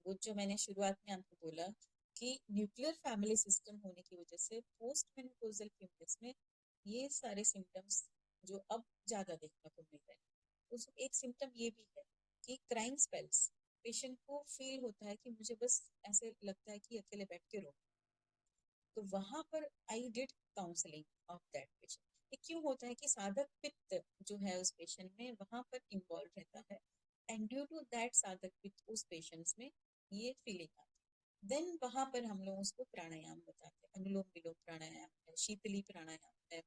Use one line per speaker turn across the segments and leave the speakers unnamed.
वो जो मैंने शुरुआत में आपको बोला कि न्यूक्लियर फैमिली सिस्टम होने की वजह से पोस्ट मेनोपॉजल फीमेल्स में ये सारे सिम्टम्स जो अब ज्यादा देखने को मिल रहे हैं। उस एक सिम्टम ये भी है कि क्राइम स्पेल्स, पेशेंट को फील होता है कि मुझे बस ऐसे लगता है कि अकेले बैठ के रो। तो वहां पर I did counselling of that patient. ये क्यों होता है कि साधक पित्त जो है उस पेशेंट में वहां पर इन्वॉल्व रहता है, एंड ड्यू टू दैट साधक पित्त उस पेशेंट्स में ये फीलिंग आती है। देन वहां पर हम लोग उसको प्राणायाम बताते हैं, अनुलोम विलोम प्राणायाम है, शीतली प्राणायाम है,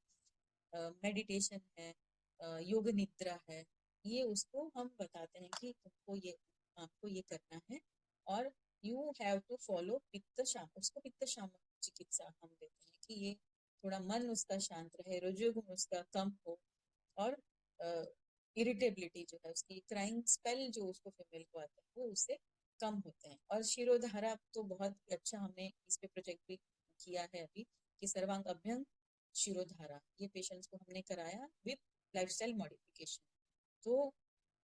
मेडिटेशन है, योग निद्रा है। ये उसको हम बताते हैं कि तुमको ये आपको ये करना है, और यू हैव टू फॉलो पित्त शाम, उसको पित्त शाम चिकित्सा हम देते हैं कि ये थोड़ा मन उसका शांत रहे, रजोगुण उसका कम हो, और इरिटेबिलिटी जो है उसकी, क्राइम स्पेल जो उसको फीमेल को आता है वो उससे कम होते हैं। और शिरोधारा तो बहुत अच्छा हमने इस पे प्रोजेक्ट भी किया है अभी, कि सर्वांग अभ्यंग शिरोधारा, ये पेशेंट्स को हमने कराया विद लाइफस्टाइल मॉडिफिकेशन। तो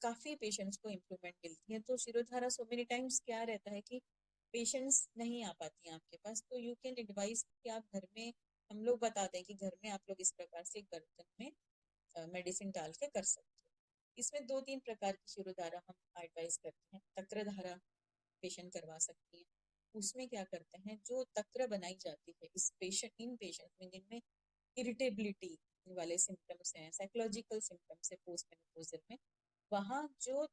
काफी पेशेंट्स को इम्प्रूवमेंट मिलती है। तो शिरोधारा सो मेनी टाइम्स क्या रहता है कि पेशेंट्स नहीं आ पाती हैं आपके पास, तो यू कैन एडवाइस कि आप घर में, हम लोग बताते हैं कि घर में आप लोग इस प्रकार से एक बर्तन में मेडिसिन डाल के कर सकते हो। इसमें दो तीन प्रकार की शिरोधारा हम एडवाइस करते हैं। तक्रधारा पेशेंट करवा सकती है। उसमें क्या करते हैं, जो तक्र बनाई जाती है इस पेशेंट, इन पेशेंट में जिनमें इरिटेबिलिटी वाले सिम्टम्स हैं, साइकोलॉजिकल सिम्टम्स है पोस्ट मेनोपॉजल में, वहाँ जो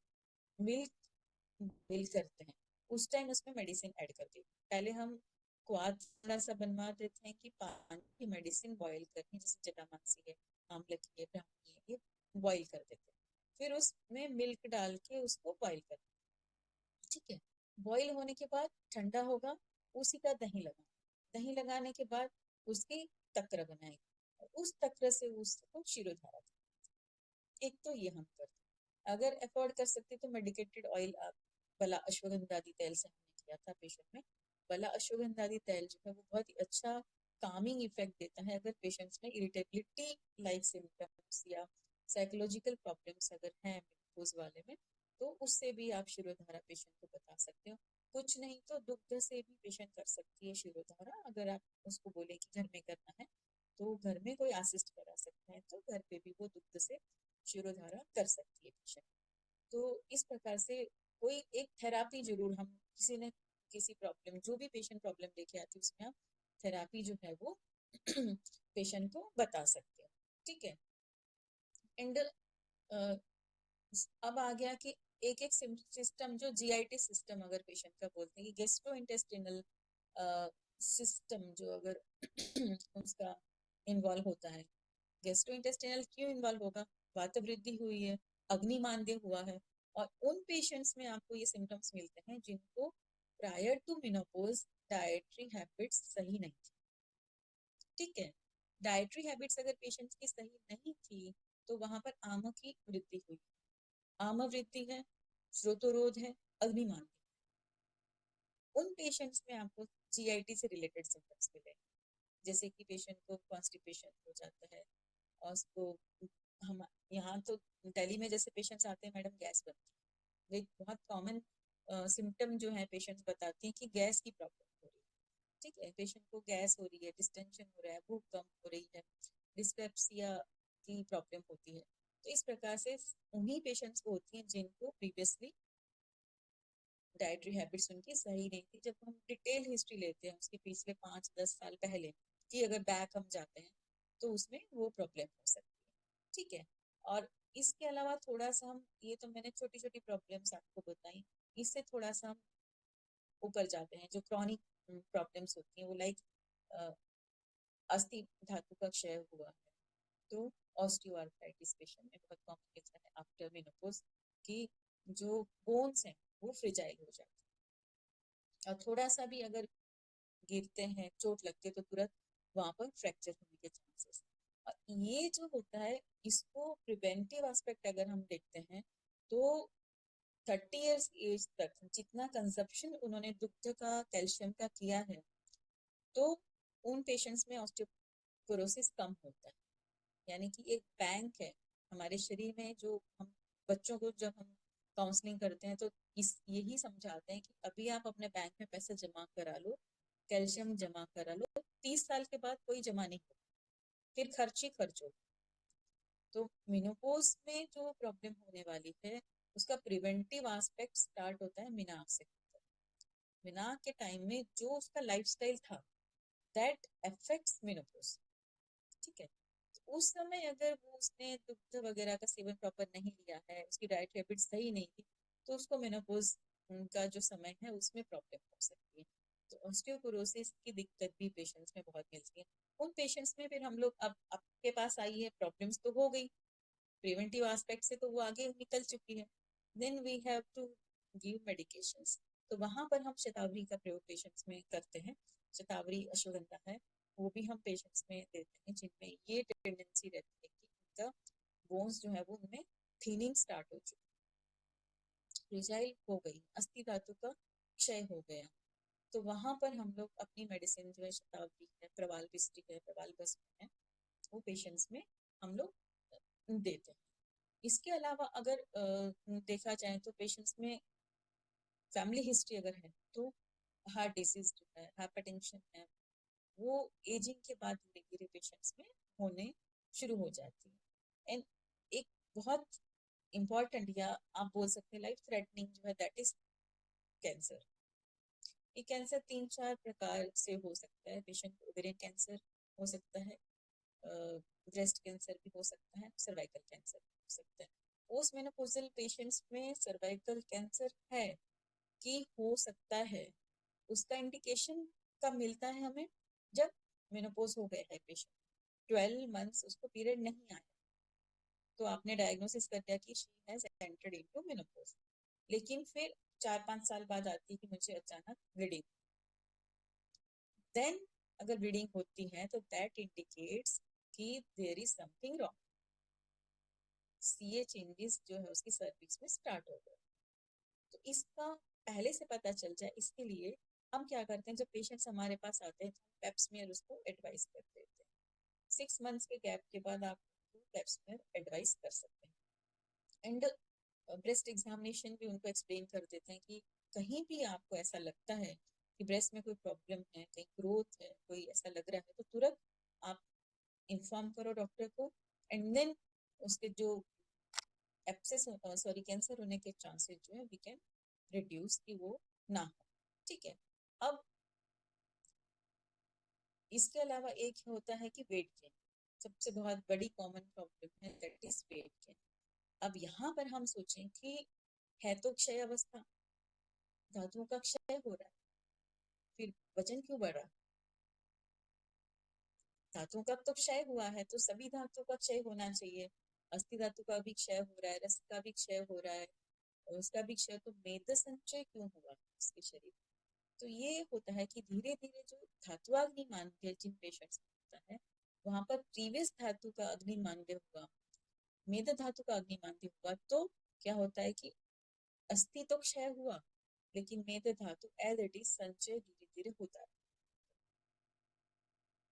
मिल्क मिल करते हैं उस टाइम उसमें मेडिसिन ऐड कर दी। पहले हम क्वाथ थोड़ा सा बनवा देते हैं कि पानी की मेडिसिन बॉईल करनी, जैसे जटामासी है, आमलकी है, ब्राह्मी है, ये बॉईल कर देते हैं। फिर उसमें मिल्क डाल के उसको बॉईल कर, ठीक है। बॉईल होने के बाद ठंडा होगा, उसी का दही लगा, दही लगाने के बाद उसकी तक्र बनाएगी, और उस तक्र से उसको शिरोधारा। एक तो ये हम करते हैं। अगर अफोर्ड कर सकते तो मेडिकेटेड ऑयल, आप बला अश्वगंधादी तेल से हमने किया था पेशेंट में। बला अश्वगंधादी तेल जो है वो बहुत ही अच्छा कामिंग इफेक्ट देता है। अगर पेशेंट्स में इरिटेबिलिटी लाइक सिम्टम्स या साइकोलॉजिकल प्रॉब्लम्स अगर हैं मेनोपॉज वाले में, तो उससे भी आप शिरोधारा पेशेंट को बता सकते हो। कुछ नहीं तो दुग्ध से भी पेशेंट कर सकती है शिरोधारा, अगर आप उसको बोले कि घर में करना है तो घर में कोई असिस्ट करा सकता है, तो घर पे भी वो दुग्ध से शिरोधारा कर सकती है पेशेंट। तो इस प्रकार से कोई एक थेरापी जरूर हम किसी ने किसी प्रॉब्लम, जो भी पेशेंट प्रॉब्लम लेके आती है उसमें आप थेरापी जो है वो पेशेंट को बता सकते हो, ठीक है। एंड अब आ गया कि एक एक सिस्टम, जो जीआईटी सिस्टम अगर पेशेंट का बोलते हैं कि गेस्ट्रो इंटेस्टिनल सिस्टम जो अगर उसका इन्वॉल्व होता है, गेस्ट्रो इंटेस्टिनल क्यों इन्वॉल्व होगा, वात वृद्धि हुई है, अग्निमांद्य हुआ है, और उन पेशेंट्स में आपको ये सिम्टम्स मिलते हैं जिनको prior to menopause dietary habits सही नहीं थी, ठीक है। डाइटरी हैबिट्स अगर पेशेंट्स की सही नहीं थी तो वहां पर आम की वृद्धि हुई, आम वृद्धि है, श्रोतोरोध है, अग्निमांद्य, उन पेशेंट्स में आपको जीआईटी से रिलेटेड सिम्टम्स मिले। जैसे कि पेशेंट को कॉन्स्टिपेशन हो जाता है, और उसको, हम यहाँ तो दिल्ली में जैसे पेशेंट्स आते हैं मैडम, गैस बनती है, वे बहुत कॉमन सिम्टम जो है पेशेंट्स बताती हैं कि गैस की प्रॉब्लम हो रही है, ठीक है। पेशेंट को गैस हो रही है, डिस्टेंशन हो रहा है, भूख कम हो रही है, डिस्पेप्सिया की प्रॉब्लम होती है। तो इस प्रकार से उन्हीं पेशेंट्स को होती है जिनको प्रीवियसली डाइटरी हैबिट्स उनकी सही नहीं थी। जब हम डिटेल हिस्ट्री लेते हैं उसके पिछले 5-10 साल पहले की, अगर बैक हम जाते हैं तो उसमें वो प्रॉब्लम हो सकती है, ठीक है। और इसके अलावा थोड़ा सा हम, ये तो मैंने छोटी छोटी प्रॉब्लम्स आपको बताई, इससे थोड़ा सा हम ऊपर जाते हैं, जो क्रॉनिक प्रॉब्लम्स होती हैं वो लाइक अस्थि धातु का क्षय हुआ है, तो ऑस्टियोआर्थराइटिस पेशेंट में बहुत कॉमन केस है आफ्टर मेनोपॉज कि जो बोन्स हैं वो फ्रिजाइल हो जाते हैं, और थोड़ा सा भी अगर गिरते हैं, चोट लगती है, तो तुरंत वहां पर फ्रैक्चर होने के चांसेस। और ये जो होता है, इसको प्रिवेंटिव एस्पेक्ट अगर हम देखते हैं तो 30 इयर्स एज तक जितना कंजप्शन उन्होंने दुग्ध का, कैल्शियम का किया है, तो उन पेशेंट्स में ऑस्टियोपोरोसिस कम होता है। यानी कि एक बैंक है हमारे शरीर में, जो हम बच्चों को जब हम काउंसलिंग करते हैं तो यही समझाते हैं कि अभी आप अपने बैंक में पैसा जमा करा लो, कैल्शियम जमा करा लो, 30 साल के बाद कोई जमा नहीं होगा, फिर खर्च ही खर्च होगा। तो मेनोपॉज में जो प्रॉब्लम होने वाली है उसका प्रिवेंटिव एस्पेक्ट स्टार्ट होता है मीनाक से। मीनाक के टाइम में जो उसका लाइफस्टाइल था दैट अफेक्ट्स मेनोपॉज। ठीक है, तो उस समय अगर वो उसने दुग्ध वगैरह का सेवन प्रॉपर नहीं लिया है, उसकी डाइट हैबिट सही नहीं थी, तो उसको मेनोपॉज का जो समय है उसमें प्रॉब्लम हो सकती है। तो ऑस्टियोपोरोसिस की दिक्कत भी पेशेंट्स में बहुत मिलती है। उन पेशेंट्स में फिर हम लोग अब आपके पास आई है, प्रॉब्लम्स तो हो गई, प्रिवेंटिव एस्पेक्ट से तो वो आगे निकल चुकी है, then we have to give medications. तो वहां पर हम शतावरी का प्रयोग पेशेंट्स में करते हैं। शतावरी अश्वगंधा है, वो भी हम पेशेंट्स में देते हैं जिनमें ये टेंडेंसी रहती है कि उनका बोन्स जो है वो उनमें थीनिंग स्टार्ट हो चुकी, फ्रेजाइल हो गई, अस्थि धातु का क्षय हो गया। तो वहां पर हम लोग अपनी मेडिसिन जो है शतावरी है, प्रवाल बिस्टी है, प्रवाल भस्म है, वो पेशेंट्स में हम लोग देते हैं। इसके अलावा अगर देखा जाए तो पेशेंट्स में फैमिली हिस्ट्री अगर है तो हार्ट डिसीज जो है, हाइपरटेंशन है, वो एजिंग के बाद धीरे धीरे पेशेंट्स में होने शुरू हो जाती है। एंड एक बहुत इंपॉर्टेंट या आप बोल सकते हैं लाइफ थ्रेटनिंग जो है दैट इज कैंसर। ये कैंसर 3-4 प्रकार से हो सकता है। पेशेंट को ओवेरियन कैंसर हो सकता है, ब्रेस्ट कैंसर भी हो सकता है, सर्वाइकल कैंसर भी हो सकता है। पोस्ट मेनोपॉजल पेशेंट्स में सर्वाइकल कैंसर है कि हो सकता है, उसका इंडिकेशन कब मिलता है हमें, जब मेनोपॉज हो गया है पेशेंट, 12 मंथ्स उसको पीरियड नहीं आया, तो आपने डायग्नोसिस कर दिया कि she has entered into menopause. लेकिन फिर 4-5 साल बाद आती है कि मुझे अचानक ब्लीडिंग, देन अगर ब्लीडिंग होती है तो दैट इंडिकेट्स कि there is something wrong, C A changes जो है उसकी सर्विक्स में स्टार्ट हो गए। तो इसका पहले से पता चल जाए इसके लिए हम क्या करते हैं, जब पेशेंट्स हमारे पास आते हैं तो पेप्समियर उसको एडवाइस कर देते हैं। 6 मंथ्स के गैप के बाद आप पेप्समियर एडवाइस कर सकते हैं। एंड ब्रेस्ट एग्जामिनेशन भी उनको एक्सप्लेन कर देते हैं कि कहीं भी आपको ऐसा लगता है कि ब्रेस्ट में कोई प्रॉब्लम है, कहीं ग्रोथ है, कोई ऐसा लग रहा है, तो तुरंत आप इन्फॉर्म करो डॉक्टर को। एंड देन उसके जो एप्सेस सॉरी कैंसर होने के चांसेस जो है वी कैन रिड्यूस कि वो ना हो। ठीक है, अब इसके अलावा एक होता है कि वेट गेन, सबसे बहुत बड़ी कॉमन प्रॉब्लम है दैट इज वेट गेन। अब यहाँ पर हम सोचें कि है तो क्षय अवस्था, धातुओं का क्षय हो रहा है, फिर वजन क्यों बढ़ रहा है? धातुओं का तो क्षय हुआ है तो सभी धातुओं का क्षय होना चाहिए, अस्थि धातु का भी क्षय हो रहा है, रक्त का भी क्षय हो रहा है, उसका भी क्षय, तो मेद संचय क्यों हुआ उसके शरीर? तो ये होता है कि धीरे धीरे जो धातुआग्नि मांद्य जिन पेशेंट्स में होता है वहां पर प्रीवियस धातु का अग्नि मांद्य हुआ, मेद धातु का अग्नि मांद्य हुआ, तो क्या होता है कि अस्थि तो क्षय हुआ लेकिन मेद धातु एज इट इज संचय धीरे धीरे होता है।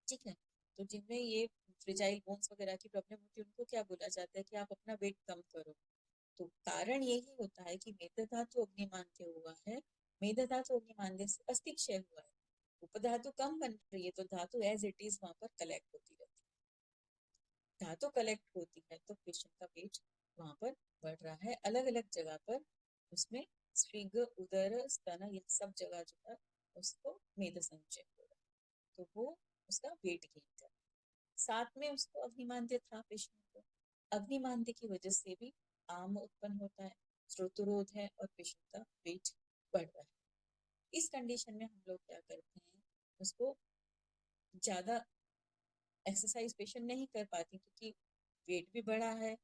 ठीक है, तो जिनमें ये फ्रिजाइल बोन्स वगैरह की प्रॉब्लम होती है उनको क्या बोला जाता है कि आप अपना वेट कम करो। तो कारण यही होता है कि मेद धातु अग्निमांद्य हुआ है, मेद धातु अग्निमांद्य से अस्थि क्षय हुआ है, उपधातु कम बन रही है, तो धातु एज इट इज वहां पर कलेक्ट होती रहती है। धातु कलेक्ट होती है तो पेशेंट का वेट वहां पर बढ़ रहा है, अलग अलग जगह पर उसमें स्फीग, उदर, स्तन, ये सब जगह जो है उसको मेद संचय हो रहा है, तो वो उसका वेट गेन कर रहा है। साथ में उसको अग्निमांद्य था पेशेंट को, अग्निमांद्य की वजह से भी आम उत्पन्न होता है, श्रोतरोध है और पेशेंट का वेट बढ़ रहा है। इस कंडीशन में हम लोग क्या करते हैं, उसको ज्यादा एक्सरसाइज पेशेंट नहीं कर पाती क्योंकि वेट भी बढ़ा है,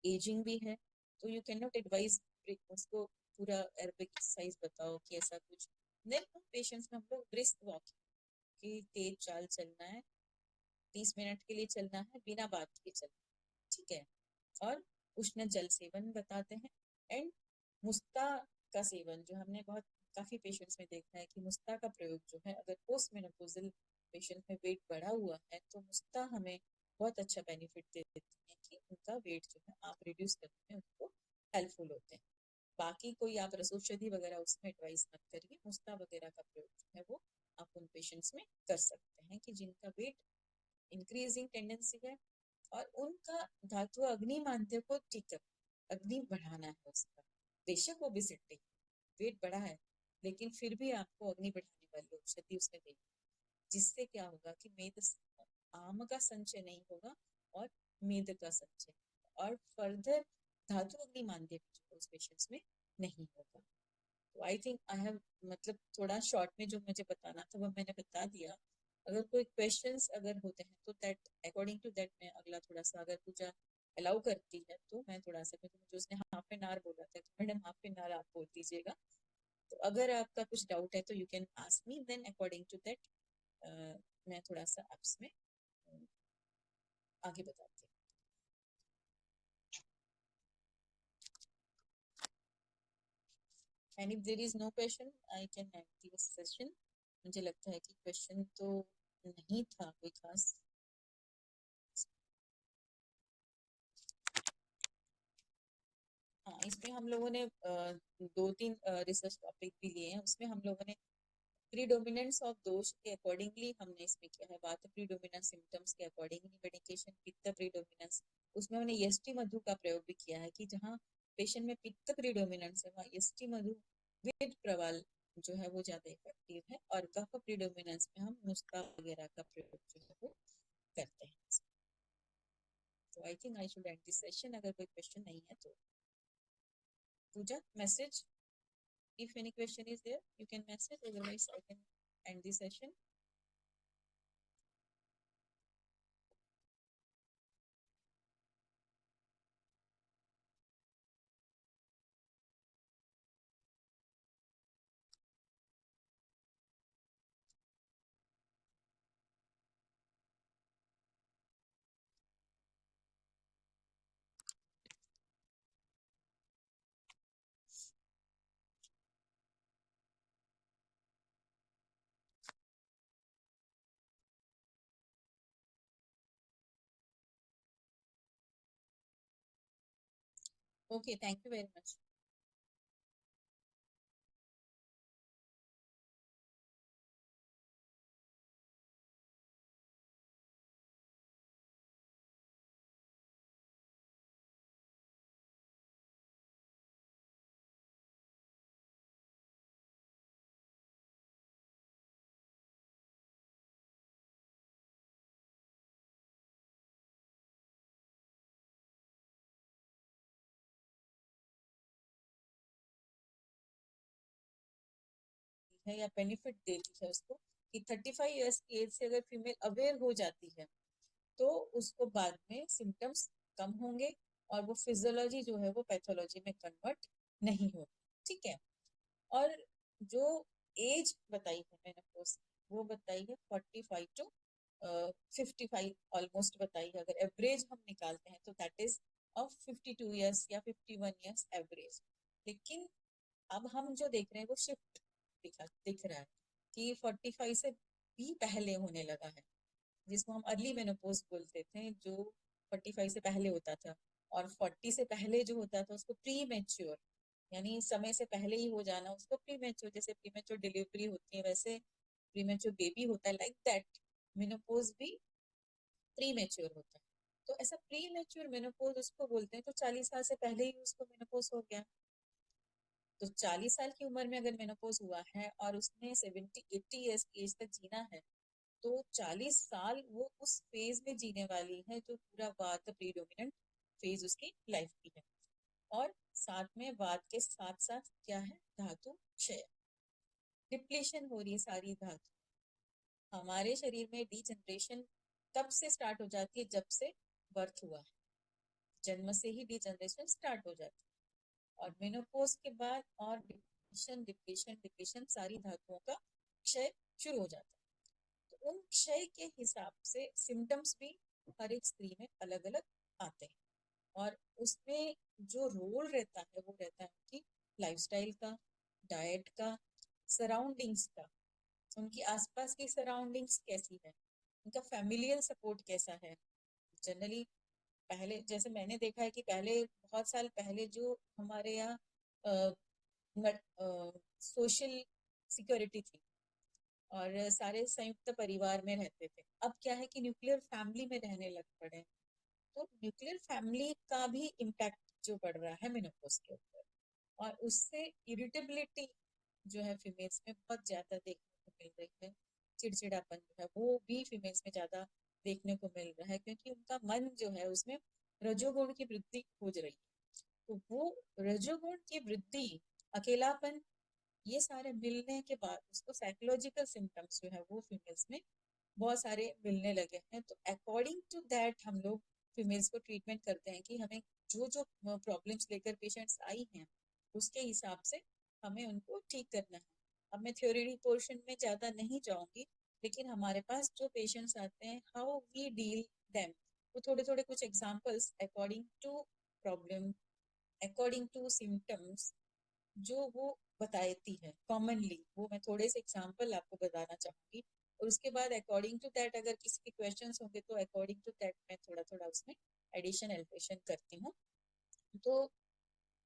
एजिंग भी है, तो यू कैन नॉट एडवाइज उसको पूरा एरोबिक एक्सरसाइज बताओ कि ऐसा कुछ। देन पेशेंट्स में हम लोग ब्रिस्क वॉकिंग की तेज चाल चलना है, 30 मिनट के लिए चलना है, बिना बात के चलना है। ठीक है, और उष्ण जल सेवन बताते हैं। एंड मुस्ता का सेवन जो हमने बहुत काफी पेशेंट्स में देखा है कि मुस्ता का प्रयोग जो है, अगर पोस्ट मेनोपॉजल पेशेंट में वेट बढ़ा हुआ है तो मुस्ता हमें बहुत अच्छा बेनिफिट देती है कि उनका वेट जो है आप रिड्यूस करने में उनको हेल्पफुल होते हैं। बाकी कोई आप रसौषधि वगैरह उसमें एडवाइस मत करिए। मुस्ता वगैरह का प्रयोग जो है वो आप उन पेशेंट्स में कर सकते हैं कि जिनका वेट इंक्रीजिंग टेंडेंसी है और उनका धातु अग्नि मांद्य को ठीक कर, अग्नि बढ़ाना है उसका। बेशक ओबेसिटी, वेट बढ़ा है, लेकिन फिर भी आपको अग्नि बढ़ाने वाली औषधि उसमें देनी, जिससे क्या होगा कि मेद, आम का संचय नहीं होगा और मेद का संचय, और फर्दर धातु अग्नि मांद्य भी जो उस पेशेंट्स में नहीं होगा। तो आई थिंक आई हैव, मतलब थोड़ा शॉर्ट में जो मुझे बताना था वो मैंने बता दिया। अगर कोई क्वेश्चंस अगर होते हैं तो दैट अकॉर्डिंग टू दैट मैं अगला थोड़ा सा, अगर पूजा अलाउ करती है तो मैं थोड़ा सा, क्योंकि मुझे उसने हाफ एन आवर बोला था, तो मैडम हाफ एन आवर आप बोल दीजिएगा। तो अगर आपका कुछ डाउट है तो you can ask me, then according to that मैं थोड़ा सा आपसे आगे बताती हूँ। And if there is no question I can end this session. मुझे लगता है कि क्वेश्चन तो नहीं था कोई खास। हाँ, इसमें हम लोगों ने दो तीन रिसर्च टॉपिक भी लिए हैं। उसमें हम लोगों ने प्रीडोमिनेंस ऑफ दोष के अकॉर्डिंगली हमने इसमें किया है, वात प्रीडोमिनेंस सिम्टम्स के अकॉर्डिंगली मेडिकेशन, पित्त प्रीडोमिनेंस, उसमें हमने यष्टि मधु का प्रयोग भी किया है कि जहाँ पेशेंट में पित्त प्रीडोमिनेंस है वहाँ यष्टि मधु विद प्रवाल जो है वो ज्यादा इफेक्टिव है, और कफ प्रीडोमिनेंस में हम नुस्खा वगैरह का प्रयोग जो है वो करते हैं। तो I think I should and this session, अगर कोई क्वेश्चन नहीं है तो। पूजा, message, if any question is there you can message, otherwise I can end the session. Okay, thank you very much. है या बेनिफिट देती है उसको कि 35 ईयर्स की एज से अगर फीमेल अवेयर हो जाती है तो उसको बाद में सिम्टम्स कम होंगे और वो फिजियोलॉजी जो है वो पैथोलॉजी में कन्वर्ट नहीं होगी। ठीक है। और जो एज बताई है मैंने पोस्ट, वो बताई है 45 to 55 ऑलमोस्ट बताई है। अगर एवरेज हम निकालते हैं तो दैट इज ऑफ 52 ईयर्स या 51 ईयर्स एवरेज। लेकिन अब हम जो देख रहे हैं वो शिफ्ट दिख रहा है कि 45 से भी पहले होने लगा है, जिसको हम अर्ली मेनोपॉज बोलते थे, जो 45 से पहले होता था। और 40 से पहले जो होता था उसको प्री मैच्योर, यानी समय से पहले ही हो जाना, उसको प्री मैच्योर, जैसे प्री मैच्योर डिलीवरी होती है वैसे प्री मैच्योर बेबी होता है, लाइक दैट मेनोपॉज भी प्री मैच्योर होता है। तो ऐसा प्री मैच्योर मेनोपॉज उसको बोलते हैं। तो 40 साल से पहले ही उसको मेनोपॉज हो गया। तो 40 साल की उम्र में अगर मेनोपॉज हुआ है और उसने 70-80 ईयर्स की एज तक जीना है, तो 40 साल वो उस फेज में जीने वाली है जो पूरा वात प्रीडोमिनेंट फेज उसकी लाइफ की है। और साथ में वात के साथ साथ क्या है, धातु क्षय, डिप्लेशन हो रही है सारी धातु। हमारे शरीर में डीजनरेशन तब से स्टार्ट हो जाती है जब से बर्थ हुआ है, जन्म से ही डीजनरेशन स्टार्ट हो जाती है। और मेनोपॉज के बाद और डिप्लेशन डिप्लेशन डिप्लेशन, सारी धातुओं का क्षय शुरू हो जाता है। तो उन क्षय के हिसाब से सिम्टम्स भी हर एक स्त्री में अलग अलग आते हैं। और उसमें जो रोल रहता है वो रहता है कि लाइफस्टाइल का, डाइट का, सराउंडिंग्स का, उनकी आसपास की सराउंडिंग्स कैसी है, उनका फैमिलियल सपोर्ट कैसा है। जनरली पहले जैसे मैंने देखा है कि पहले बहुत साल पहले जो हमारे यहाँ सोशल सिक्योरिटी थी और सारे संयुक्त परिवार में रहते थे। अब क्या है कि न्यूक्लियर फैमिली में रहने लग पड़े, तो न्यूक्लियर फैमिली का भी इम्पैक्ट जो पड़ रहा है मेनोपॉज के ऊपर, और उससे इरिटेबिलिटी जो है फीमेल्स में बहुत ज्यादा देखने को मिल रही है। चिड़चिड़ापन जो है वो भी फीमेल्स में ज्यादा देखने को मिल रहा है, क्योंकि उनका मन जो है उसमें रजोगुण की वृद्धि खोज रही है। तो वो रजोगुण की वृद्धि, अकेलापन, ये सारे मिलने के बाद उसको साइकोलॉजिकल सिम्टम्स जो है वो फीमेल्स में बहुत सारे मिलने लगे हैं। तो अकॉर्डिंग टू दैट हम लोग फीमेल्स को ट्रीटमेंट करते हैं कि हमें जो जो प्रॉब्लम्स लेकर पेशेंट्स आई हैं उसके हिसाब से हमें उनको ठीक करना है। अब मैं थ्योरी पोर्शन में ज्यादा नहीं जाऊंगी, लेकिन हमारे पास जो पेशेंट्स आते हैं, हाउ वी डील देम, वो थोड़े थोड़े कुछ examples according to problem, according to symptoms जो वो बताती है कॉमनली, वो मैं थोड़े से एग्जांपल आपको बताना चाहूंगी। और उसके बाद अकॉर्डिंग टू दैट अगर किसी के क्वेश्चंस होंगे तो अकॉर्डिंग टू दैट मैं थोड़ा थोड़ा उसमें एडिशन एल्ट्रेशन करती हूँ। तो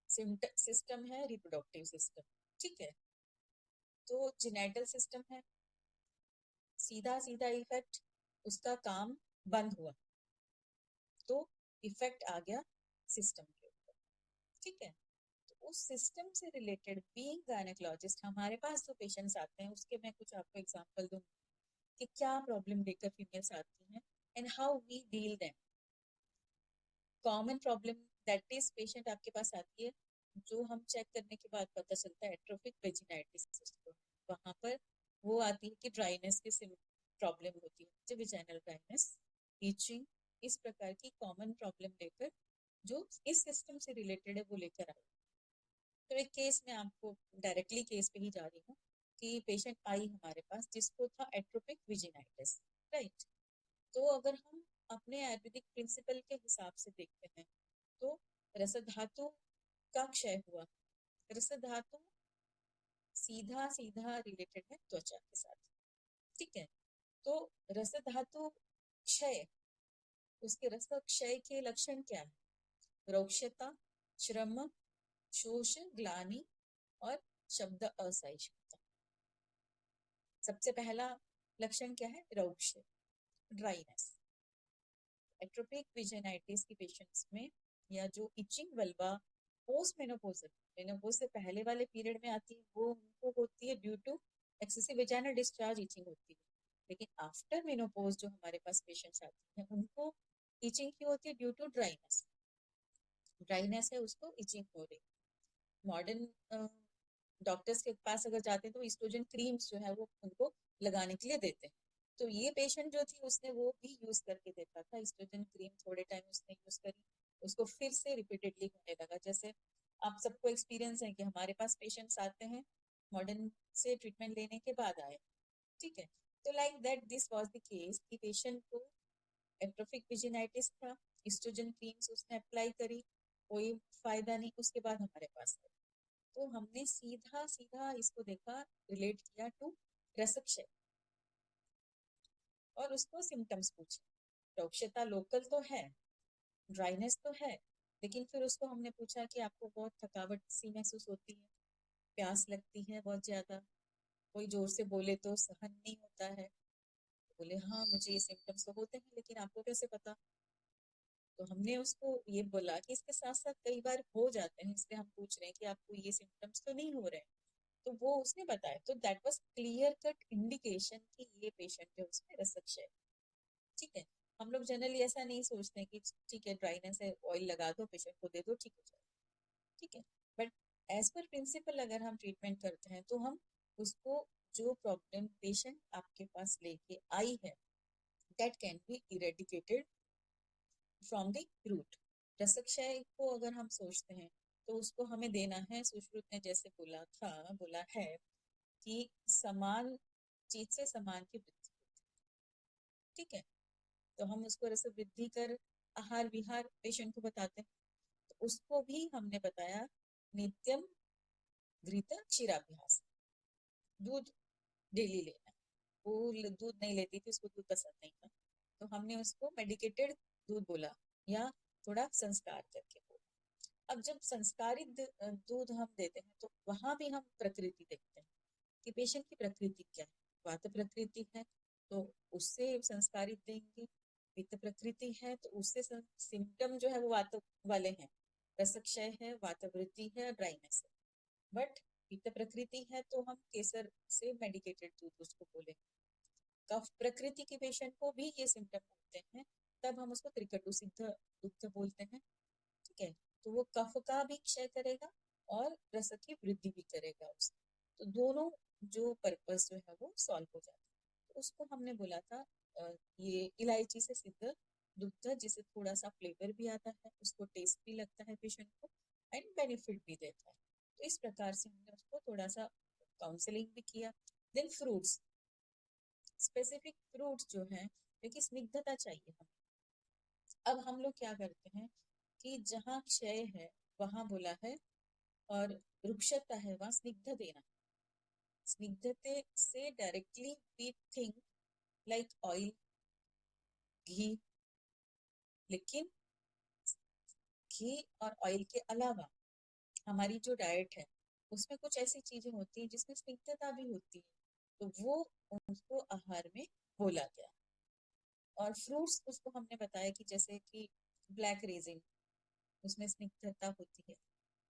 सिस्टम है रिप्रोडक्टिव सिस्टम, ठीक है। तो जेनेटल सिस्टम है, सीधा सीधा इफेक्ट, उसका काम बंद हुआ तो इफेक्ट आ गया सिस्टम के ऊपर, ठीक है। तो उस सिस्टम से रिलेटेड बीइंग गायनेकोलॉजिस्ट हमारे पास जो पेशेंट्स आते हैं उसके मैं कुछ आपको एग्जांपल दूं कि क्या प्रॉब्लम लेकर फीमेल्स आती हैं and how we deal them. Common problem that is patient आपके पास आती है, जो हम चेक करने के बाद पता चलता है एट्रोफिक वेजिनाइटिस, वहां पर वो आती है कि ड्राइनेस की प्रॉब्लम होती है, जो विजाइनल ड्राइनेस, ईचिंग, इस प्रकार की कॉमन प्रॉब्लम लेकर जो इस सिस्टम से रिलेटेड है वो लेकर आए। तो एक केस में आपको डायरेक्टली केस पे ही जा रही हूँ कि पेशेंट आई हमारे पास जिसको था एट्रोपिक विजिनाइटिस, राइट। तो अगर हम अपने आयुर्वेदिक प्रिंसिपल के हिसाब से देखते हैं तो रसद धातु का क्षय हुआ। रसद धातु सीधा सीधा रिलेटेड है त्वचा के साथ, ठीक है। तो रसद धातु क्षय, उसके रसद क्षय के लक्षण क्या है? रोक्षता, श्रम, शोष, ग्लानि और शब्द असहिष्णुता। सबसे पहला लक्षण क्या है? रौक्ष, ड्राइनेस। एट्रोपिक विजाइनाइटिस की पेशेंट्स में या जो itching vulva post menopausal, menopause से पहले वाले पीरियड में आती है, वो उनको होती है due to excessive vaginal discharge, itching होती है। लेकिन आफ्टर मेनोपोज जो हमारे पास पेशेंट्स आती हैं उनको इचिंग की होती है ड्यू टू ड्राइनेस। ड्राइनेस है, उसको इचिंग हो रही। मॉडर्न डॉक्टर्स के पास अगर जाते हैं तो ईस्ट्रोजन क्रीम्स जो है वो उनको लगाने के लिए देते हैं। तो ये पेशेंट जो थी उसने वो भी यूज करके देखा था ईस्ट्रोजन क्रीम, थोड़े टाइम उसने यूज करी, उसको फिर से रिपीटेडली होने लगा। जैसे आप सबको एक्सपीरियंस है कि हमारे पास पेशेंट्स आते हैं मॉडर्न से ट्रीटमेंट लेने के बाद आए, ठीक है। तो like that this was the case कि पेशेंट को एट्रोफिक विजिनाइटिस था, ईस्ट्रोजन क्रीम्स उसने अप्लाई करी, कोई फायदा नहीं, उसके बाद हमारे पास आए। तो हमने सीधा सीधा इसको देखा, रिलेट किया टू रसक्षय और उसको सिम्टम्स पूछे। रोक्षता लोकल तो है, ड्राइनेस तो है, लेकिन फिर उसको हमने पूछा कि आपको बहुत थकावट सी महसूस होती है, प्यास लगती है बहुत ज्यादा, कोई जोर से बोले तो सहन नहीं होता है। बोले हाँ मुझे ये सिम्टम्स तो होते हैं, लेकिन आपको कैसे पता? तो हमने उसको ये बोला कि इसके साथ साथ कई बार हो जाते हैं, इसलिए हम पूछ रहे हैं कि आपको ये सिम्टम्स तो नहीं हो रहे हैं। तो वो उसने बताया, तो that was clear cut indication कि ये पेशेंट है उसमें रसक्षय है, ठीक है। हम लोग जनरली ऐसा नहीं सोचते कि ठीक है ड्राइनेस है, ऑयल लगा दो, पेशेंट को दे दो, ठीक हो जाए, ठीक है। बट एज पर प्रिंसिपल अगर हम ट्रीटमेंट करते हैं तो हम उसको, जो प्रॉब्लम पेशेंट आपके पास लेके आई है, that can be eradicated from the root. रसक्षय को अगर हम सोचते हैं तो उसको हमें देना है, सुश्रुत ने जैसे बोला था, बोला है कि समान चीज से समान की वृद्धि, ठीक है। तो हम उसको रस वृद्धि कर आहार विहार पेशेंट को बताते हैं। तो उसको भी हमने बताया नित्यम घृत क्षीराभ्यास, दूध डेली लेना। वो दूध नहीं लेती थी, उसको दूध पसंद नहीं था, तो हमने उसको मेडिकेटेड दूध बोला या थोड़ा संस्कार करके बोला। अब जब संस्कारित दूध हम देते हैं तो वहां भी हम प्रकृति देखते हैं कि पेशेंट की प्रकृति क्या है। वात प्रकृति है तो उससे संस्कारित देंगे, पित्त प्रकृति है तो उससे सिम्टम जो है वो वात वाले हैं, रसक्षय है, वातवृत्ति है, ड्राइनेस है। बट पित्त प्रकृति है तो हम केसर से मेडिकेटेड दूध उसको बोलेंगे। कफ प्रकृति के पेशेंट को भी ये सिम्टम होते हैं, तब हम उसको त्रिकटु सिद्ध दुग्ध बोलते हैं। ठीक है, तो वो कफ का भी क्षय करेगा और रस की वृद्धि भी करेगा उसमें, तो दोनों जो पर्पस जो है वो सॉल्व हो जाता है। तो उसको हमने बोला था ये इलायची से सिद्ध दुग्ध, जिसे थोड़ा सा फ्लेवर भी आता है, उसको टेस्ट भी लगता है पेशेंट को एंड बेनिफिट भी देता है। तो इस प्रकार से हमने उसको थोड़ा सा काउंसलिंग भी किया। देन फ्रूट्स, स्पेसिफिक फ्रूट्स जो है, क्योंकि स्निग्धता चाहिए हमें। अब हम लोग क्या करते हैं कि जहाँ क्षय है वहां बोला है और रुक्षता है वहां स्निग्ध देना। स्निग्धते से directly we think like oil, ghee, लेकिन घी और ऑयल के अलावा हमारी जो डाइट है उसमें कुछ ऐसी चीजें होती हैं जिसमें स्निग्धता भी होती है, तो वो उसको आहार में बोला गया। और फ्रूट्स उसको हमने बताया कि जैसे कि ब्लैक रेजिन, उसमें स्निग्धता होती है।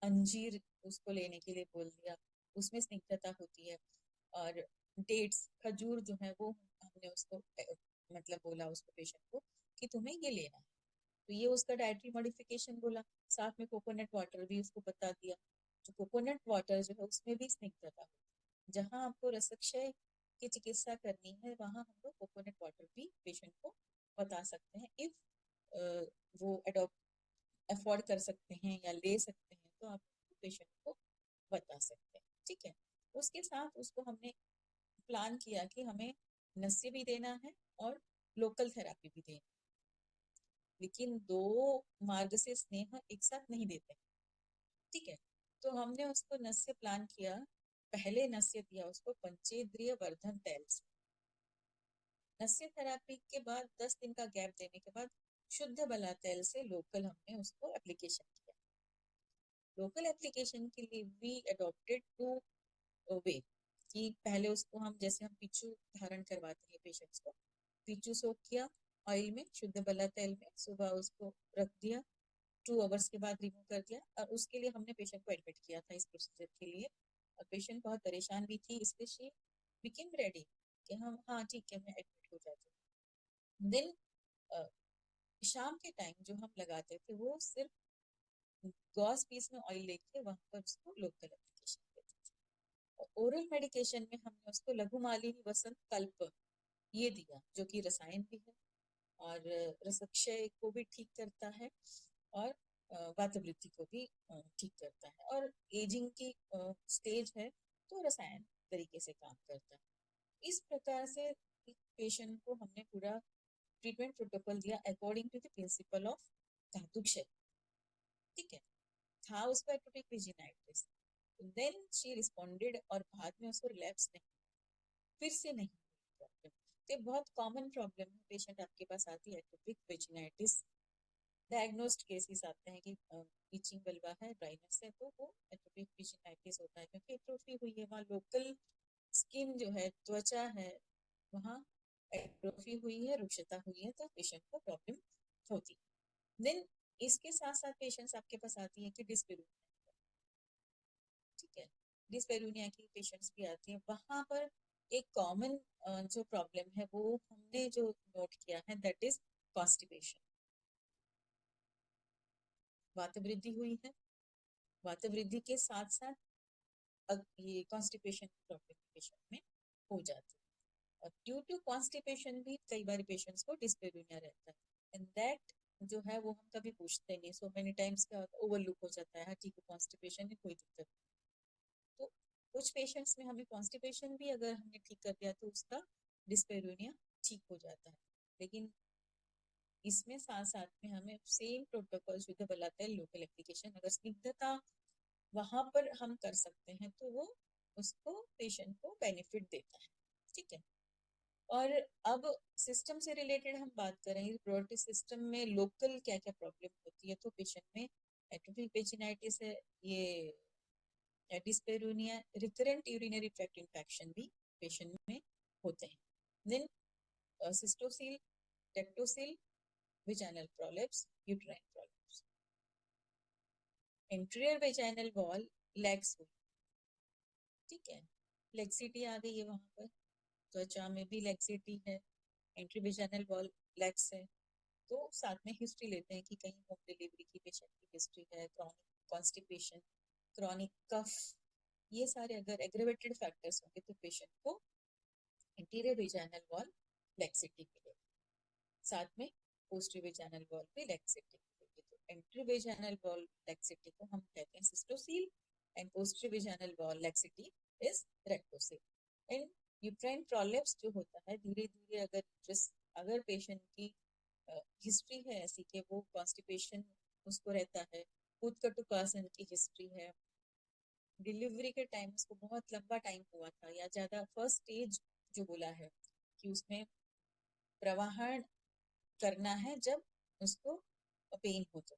अंजीर उसको लेने के लिए बोल दिया, उसमें स्निग्धता होती है। और डेट्स, खजूर जो है वो हमने उसको मतलब बोला उसको पेशेंट को कि तुम्हें ये लेना है, तो ये उसका डाइटरी मॉडिफिकेशन बोला। साथ में कोकोनट वाटर भी उसको बता दिया। जो कोकोनट वाटर जो है उसमें भी स्निग्धता होती है। जहाँ आपको रसक्षय की चिकित्सा करनी है वहां हम लोग कोकोनट वाटर भी पेशेंट को बता सकते हैं। इफ वो अफोर्ड कर सकते हैं या ले सकते हैं तो आप पेशेंट को बता सकते हैं। ठीक है, उसके साथ उसको हमने प्लान किया कि हमें नस्य भी देना है और लोकल थेरापी भी देनी, लेकिन दो मार्ग से स्नेह एक साथ नहीं देते। ठीक है, तो हमने उसको नस्य प्लान किया। पहले नस्य दिया उसको पंचेंद्रिय वर्धन तेल से। नस्य थेरापी के बाद 10 दिन का गैप देने के बाद शुद्ध बला तेल से लोकल हमने उसको एप्लीकेशन किया। लोकल एप्लीकेशन के लिए वी अडॉप्टेड टू वे कि पहले उसको हम जैसे हम पिच्चू धारण करवाते हैं पेशेंट्स को, पिच्चू सोक किया ऑयल में, शुद्ध बला तेल में, सुबह उसको रख दिया, 2 आवर्स के बाद रिमूव कर दिया। और उसके लिए हमने पेशेंट को एडमिट किया था इस प्रोसीजर के लिए। और पेशेंट बहुत परेशान भी थी, इसलिए शी बिकेम रेडी कि हम हाँ ठीक है मैं एडमिट हो जाती हूँ। देन शाम के टाइम जो हम लगाते थे वो सिर्फ गॉस पीस में ऑयल लेके वहां पर उसको लोकल एप्लीकेशन देते थे। और ओरल मेडिकेशन में हमने उसको लघु मालिनी वसंत कल्प ये दिया, जो कि रसायन भी है और रसक्षय को भी ठीक करता है और वातवृत्ति को भी ठीक करता है। और एजिंग की स्टेज है तो रसायन तरीके से काम करता है। इस प्रकार से पेशेंट को हमने पूरा ट्रीटमेंट प्रोटोकॉल दिया according to the principle of dhatukshaya. ठीक है, था उसको atopic vaginitis, then she responded और बाद में उसको रिलैप्स नहीं, फिर से नहीं प्रॉब्लम। तो ये बहुत कॉमन प्रॉब्लम है, पेशेंट आपके पास आती है एटोपिक वेजिनाइटिस, डायग्नोस्ड केसेस आते हैं कि इचिंग बल्बा है, ड्राइनेस है, तो वो एटोपिक वेजिनाइटिस होता है क्योंकि एट्रोफी हुई है वहाँ लोकल स्किन जो है त्वचा है वहाँ एट्रोफी हुई है, रुक्षता हुई है, तो पेशेंट को प्रॉब्लम होती है। देन इसके साथ साथ पेशेंट्स आपके पास आती है कि डिस्पेरूनिया। ठीक है, डिस्पेरूनिया की पेशेंट्स भी आती हैं, वहां पर एक कॉमन जो प्रॉब्लम है वो हमने जो नोट किया है दैट इज कॉन्स्टिपेशन। वात वृद्धि हुई है, वात वृद्धि के साथ साथ ये कॉन्स्टिपेशन की प्रॉब्लम पेशेंट में हो जाती है। और ड्यू टू कॉन्स्टिपेशन भी कई बार पेशेंट्स को डिस्पेरूनिया रहता है, एंड दैट जो है वो हम कभी पूछते नहीं, सो मेनी टाइम्स क्या होता है ओवरलुक हो जाता है, हाँ ठीक है कॉन्स्टिपेशन है कोई दिक्कत। तो कुछ पेशेंट्स में हमें कॉन्स्टिपेशन भी अगर हमने ठीक कर दिया तो उसका डिस्पेरूनिया ठीक हो जाता है। लेकिन इसमें साथ साथ में हमें सेम प्रोटोकॉल शुद्ध बलाते लोकल एप्लीकेशन, अगर स्निग्धता वहां पर हम कर सकते हैं तो वो उसको पेशेंट को बेनिफिट देता है। ठीक है, और अब सिस्टम से रिलेटेड हम बात करें, प्रोटी सिस्टम में लोकल क्या क्या प्रॉब्लम होती है, तो पेशेंट में एट्रोपिक वेजिनाइटिस है, ये dyspareunia, recurrent urinary tract infection भी पेशेंट में होते हैं। Then cystocele, rectocele, vaginal prolapse, uterine prolapse. Interior vaginal wall lax हुई, ठीक है, लेक्सिटी आ गई है वहां पर, त्वचा में भी लेक्सिटी है, एंट्री वेजाइनल वॉल लैक्स है। तो साथ में हिस्ट्री लेते हैं कि कहीं होम डिलीवरी की पेशेंट की हिस्ट्री है, क्रॉनिक कॉन्स्टिपेशन, क्रॉनिक कफ, ये सारे अगर एग्रेवेटेड फैक्टर्स होंगे तो पेशेंट को इंटीरियर वेजाइनल वॉल लैक्सिटी मिलेगी, साथ में पोस्टीरियर वेजाइनल वॉल पे लैक्सिटी मिलेगी। तो इंटीरियर वेजाइनल वॉल लैक्सिटी को हम कहते हैं cystocele, and posterior vaginal wall laxity is rectocele. And uterine prolapse जो होता है, धीरे धीरे अगर पेशेंट की हिस्ट्री है ऐसी कि वो कॉन्स्टिपेशन उसको रहता है, ऊतकटुकासन की हिस्ट्री है, डिलीवरी के टाइम उसको बहुत लंबा टाइम हुआ था, या ज्यादा फर्स्ट स्टेज जो बोला है कि उसमें प्रवाहन करना है जब उसको पेन हो। तो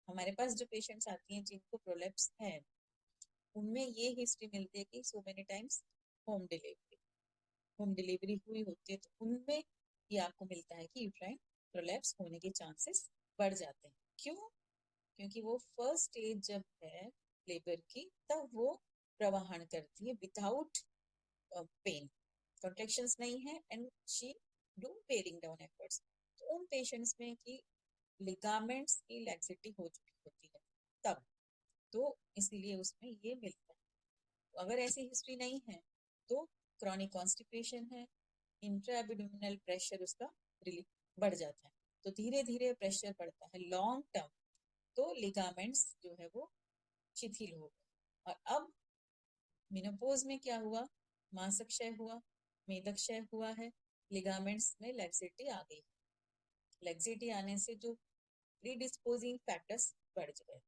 हमारे पास जो पेशेंट्स आती हैं जिनको प्रोलेप्स है, उनमें ये हिस्ट्री मिलती है कि so many times home delivery home delivery हुई होती है, तो उनमें ये आपको मिलता है कि यूट्राइन प्रोलेप्स होने के चांसेस बढ़ जाते हैं। क्यों? क्योंकि वो फर्स्ट स्टेज जब है लेबर की, तब वो प्रवाहन करती है विदाउट पेन, कॉन्ट्रेक्शंस नहीं है, and she do bearing down efforts. तो उन पेशेंट्स में की लिगामेंट्स की लैक्सिटी हो चुकी होती है तब, तो इसीलिए उसमें ये मिलता है। अगर ऐसी हिस्ट्री नहीं है तो क्रॉनिक कॉन्स्टिपेशन है, इंट्रा एब्डोमिनल प्रेशर उसका रिलीफ बढ़ जाता है, तो धीरे धीरे प्रेशर बढ़ता है लॉन्ग टर्म, तो लिगामेंट्स जो है वो शिथिल हो गए। और अब मेनोपॉज में क्या हुआ, मांसक्षय हुआ, मेदक्षय हुआ है, लिगामेंट्स में लैक्सिटी आ गई। लैक्सिटी आने से जो प्रीडिस्पोजिंग फैक्टर्स बढ़ गए,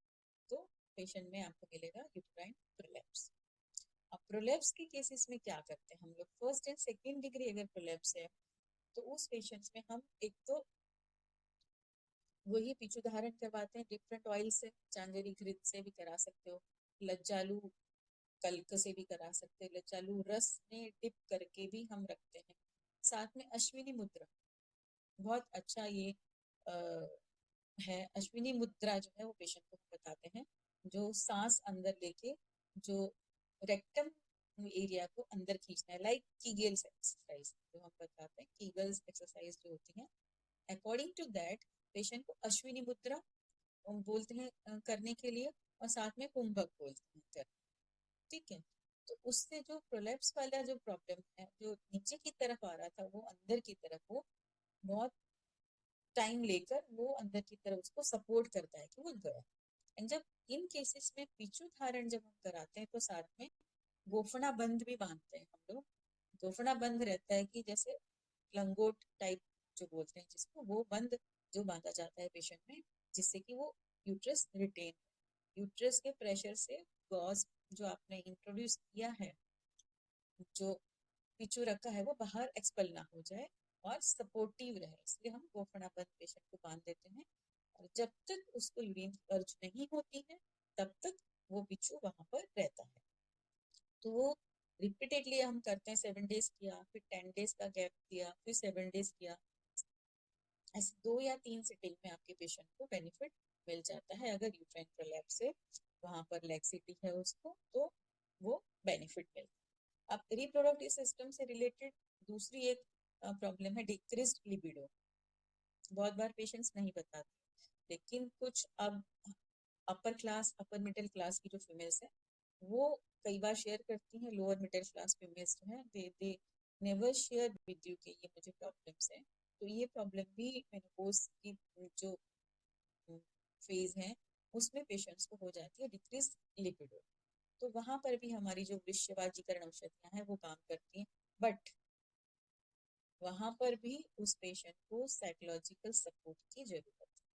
तो पेशेंट में आपको मिलेगा यूट्राइन प्रोलेप्स। अब प्रोलेप्स के केसेस में क्या करते हैं हम लोग, फर्स्ट एंड सेकेंड डिग्री अगर प्रोलेप्स है तो उस पेशेंट्स में हम एक तो वही पिछू धारण करवाते हैं डिफरेंट ऑयल से, चांदेरी घृत से भी करा सकते हो, लज्जालू कल्क से भी करा सकते हैं, लज्जालू रस में डिप करके भी हम रखते हैं। साथ में अश्विनी मुद्रा बहुत अच्छा ये आ, है। अश्विनी मुद्रा जो है वो पेशेंट को बताते हैं, जो सांस अंदर लेके जो रेक्टम एरिया को अंदर खींचना है, लाइक कीगल्स एक्सरसाइज जो हम बताते हैं, कीगल्स एक्सरसाइज जो होती है, अकॉर्डिंग टू दैट पेशेंट को अश्विनी मुद्रा बोलते हैं करने के लिए, और साथ में कुंभक बोलते हैं करने, ठीक है। तो उससे जो प्रोलेप्स वाला जो प्रॉब्लम है, जो नीचे की तरफ आ रहा था वो अंदर की तरफ, वो बहुत टाइम लेकर वो अंदर की तरफ उसको सपोर्ट करता है कि वो गया। एंड जब इन केसेस में पिछू धारण जब हम कराते हैं तो साथ में गोफना बंद भी बांधते हैं हम लोग। गोफना बंद रहता है कि जैसे लंगोट टाइप जो बोलते हैं जिसको, वो बंद जो बांधा जाता है पेशेंट में, जिससे कि वो यूट्रस रिटेन, यूट्रस के प्रेशर से गॉज जो आपने इंट्रोड्यूस किया है, जो पिचू रखा है, वो बाहर एक्सपल ना हो जाए और सपोर्टिव रहे, इसलिए हम गोफना बंद पेशेंट को बांध देते हैं। और जब तक उसको यूरिन अर्ज नहीं होती है तब तक वो पिचू वहां पर रहता है। तो वो रिपीटेडली हम करते हैं, 7 डेज किया, फिर 10 डेज का गैप दिया, फिर 7 डेज किया, ऐसे 2 या 3 सिटिंग में आपके पेशेंट को बेनिफिट मिल जाता है। अगर यूट्राइन प्रोलैप्स से वहां पर लैक्सिटी है उसको, तो वो बेनिफिट मिलता है। अब रिप्रोडक्टिव सिस्टम से रिलेटेड दूसरी एक प्रॉब्लम है डिक्रीज्ड लिबिडो। बहुत बार पेशेंट्स नहीं बताते, लेकिन कुछ अब upper class upper middle class की जो फीमेल्स है वो कई बार शेयर करती हैं, लोअर मिडिल क्लास फीमेल्स जो है they never share with you कि ये मुझे प्रॉब्लम्स है। तो ये प्रॉब्लम भी मेनोपॉज की जो फेज है उसमें पेशेंट्स को हो जाती है, डिक्रीज लिपिडो। तो वहां पर भी हमारी जो वृश्यवाजीकरण औषधियां हैं वो काम करती हैं, बट वहां पर भी उस पेशेंट को साइकोलॉजिकल सपोर्ट की जरूरत है।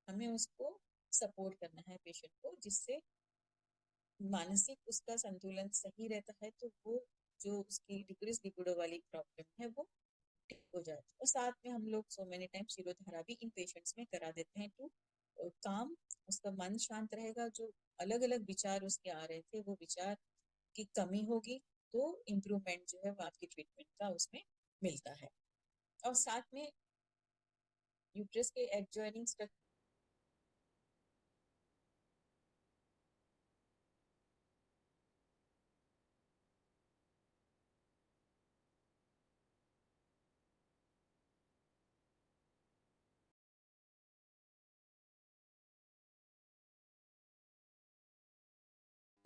हमें उसको सपोर्ट करना है पेशेंट को, जिससे मानसिक उसका संतुलन सही रहता है, तो वो जो उसकी डिक्रीज लिपिडो वाली प्रॉब्लम है वो ठीक हो जाती है। और साथ में हम लोग सो मेनी टाइम शिरोधारा भी इन पेशेंट्स में करा देते हैं टू काम, उसका मन शांत रहेगा, जो अलग अलग विचार उसके आ रहे थे वो विचार की कमी होगी, तो इम्प्रूवमेंट जो है वो आपकी ट्रीटमेंट का उसमें मिलता है। और साथ में यूट्रस के एडजॉइनिंग स्ट्रक्चर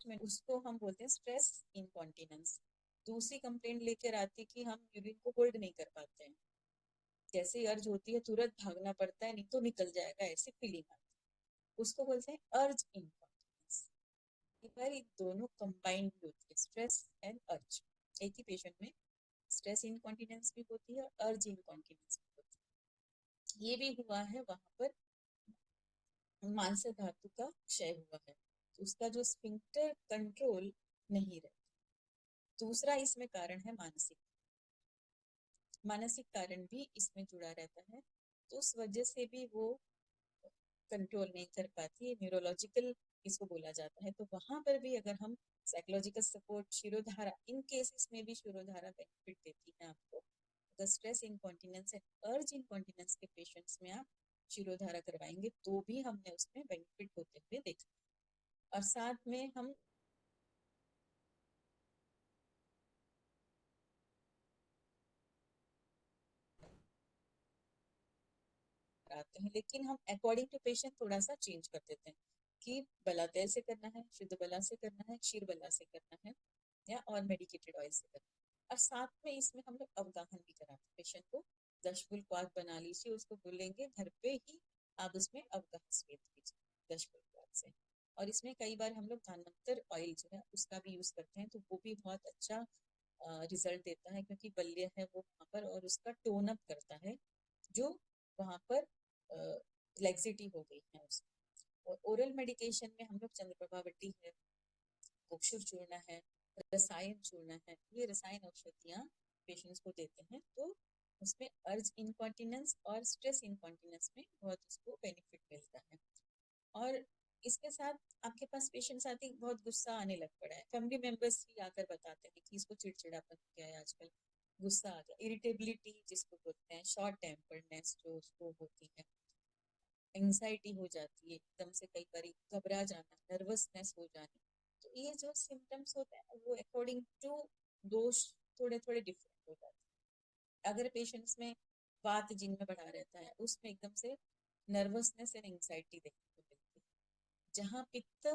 में उसको हम बोलते हैं स्ट्रेस इनकॉन्टिनेंस। दूसरी कंप्लेंट लेकर आती है कि हम यूरिन को होल्ड नहीं कर पाते हैं, जैसे अर्ज होती है तुरंत भागना पड़ता है, नहीं तो निकल जाएगा, ऐसी फीलिंग आती है, उसको बोलते हैं अर्ज इनकॉन्टिनेंस। एक बार ये दोनों कंबाइंड भी होती है, स्ट्रेस एंड अर्ज। एक ही पेशेंट में स्ट्रेस इनकॉन्टिनेंस भी होती है और अर्ज इनकॉन्टिनेंस भी होती है। ये भी हुआ है वहां पर मांसल धातु का क्षय हुआ है, तो उसका जो स्फिंक्टर कंट्रोल नहीं रहता। दूसरा इसमें कारण है मानसिक, मानसिक कारण भी इसमें जुड़ा रहता है, तो उस वजह से भी वो कंट्रोल नहीं कर पाती है, न्यूरोलॉजिकल इसको बोला जाता है। तो वहां पर भी अगर हम साइकोलॉजिकल सपोर्ट, शिरोधारा, इन केसेस में भी शिरोधारा बेनिफिट देती है आपको। अगर स्ट्रेस इनकॉन्टिनेंस एंड अर्ज इनकॉन्टिनेंस के पेशेंट्स में आप शिरोधारा करवाएंगे तो भी हमने उसमें बेनिफिट होते हुए देखा। और साथ में हम कराते हैं, लेकिन हम अकॉर्डिंग टू पेशेंट थोड़ा सा चेंज कर देते हैं कि बलातय से करना है, शुद्ध बला से करना है, क्षीर बला से करना है, या और मेडिकेटेड ऑयल से करना है। और साथ में इसमें हम लोग अवगाहन भी कराते हैं पेशेंट को। दशफुल क्वाथ बना लीजिए, उसको बोलेंगे घर पे ही आप उसमें अवगाहन स्वेद कीजिए दशफुल क्वाथ से। और इसमें कई बार हम लोग धानवंतर ऑयल जो है उसका भी यूज करते हैं, तो वो भी बहुत अच्छा रिजल्ट देता है, क्योंकि बल्य है वो वहाँ पर और उसका टोन अप करता है, जो वहाँ पर लेक्सिटी हो गई है उसमें। और ओरल मेडिकेशन में हम लोग चंद्रप्रभावती है, कुक्षुर चूर्ण है, रसायन चूर्ण है, ये रसायन औषधियाँ पेशेंट्स को देते हैं, तो उसमें अर्ज इनकॉन्टिनेंस और स्ट्रेस इनकॉन्टिनेंस में बहुत उसको बेनिफिट मिलता है। और इसके साथ आपके पास पेशेंट्स आते हैं बहुत गुस्सा आने लग पड़ा है, फैमिली मेंबर्स ही आकर बताते हैं कि इसको चिड़चिड़ापन हो गया है आजकल, गुस्सा आ गया, इरिटेबिलिटी जिसको बोलते हैं, शॉर्ट टेम्पर्डनेस जो उसको होती है, एंजाइटी हो जाती है एकदम से, कई बार घबरा जाना, नर्वसनेस हो जाना। तो ये जो सिम्टम्स होते हैं वो अकॉर्डिंग टू दोष थोड़े थोड़े डिफरेंट हो जाते हैं। अगर पेशेंट्स में वात जिनमें बढ़ा रहता है उसमें एकदम से नर्वसनेस एंड एंजाइटी देखने को मिलती है। जहाँ पित्त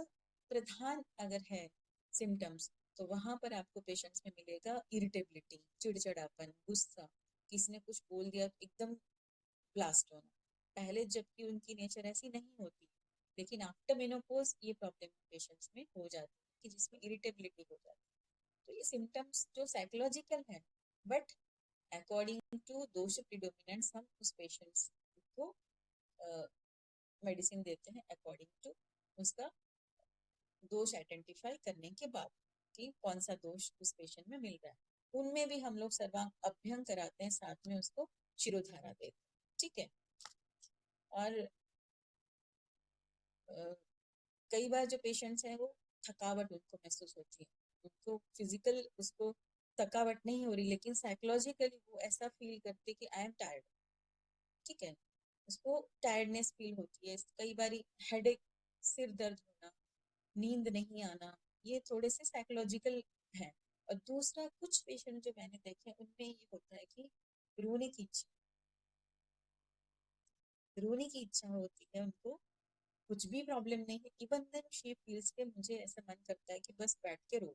प्रधान अगर है सिम्टम्स, तो वहां पर आपको पेशेंट्स में मिलेगा इरिटेबिलिटी, चिड़चिड़ापन, गुस्सा, किसी ने कुछ बोल दिया एकदम ब्लास्ट होना। पहले जबकि उनकी नेचर ऐसी नहीं होती, लेकिन आफ्टर मेनोपॉज ये प्रॉब्लम पेशेंट्स में हो जाती है कि जिसमें इरिटेबिलिटी हो जाती है। तो ये सिम्टम्स जो साइकोलॉजिकल है, बट अकॉर्डिंग टू दोष प्रिडोमिनेंस हम उस पेशेंट्स को मेडिसिन देते हैं अकॉर्डिंग टू उसका दोष आइडेंटिफाई करने के बाद कि कौन सा दोष उस पेशेंट में मिल रहा है। उनमें भी हम लोग सर्वांग अभ्यंग कराते हैं, साथ में उसको शिरोधारा देते हैं। ठीक है। और कई बार जो पेशेंट्स हैं वो थकावट उनको महसूस होती है, उनको फिजिकल उसको थकावट नहीं हो रही, लेकिन साइकोलॉजिकली वो ऐसा फील करते कि आई एम टायर्ड। ठीक है, उसको टायर्डनेस फील होती है, कई बार हेडेक, सिर दर्द होना, नींद नहीं आना, ये थोड़े से साइकोलॉजिकल है। और दूसरा कुछ पेशेंट जो मैंने देखे उनमें ये होता है कि रोने की इच्छा, रोने की इच्छा होती है उनको, कुछ भी प्रॉब्लम नहीं है, इवन देन शी फील्स के मुझे ऐसा मन करता है कि बस बैठ के रो।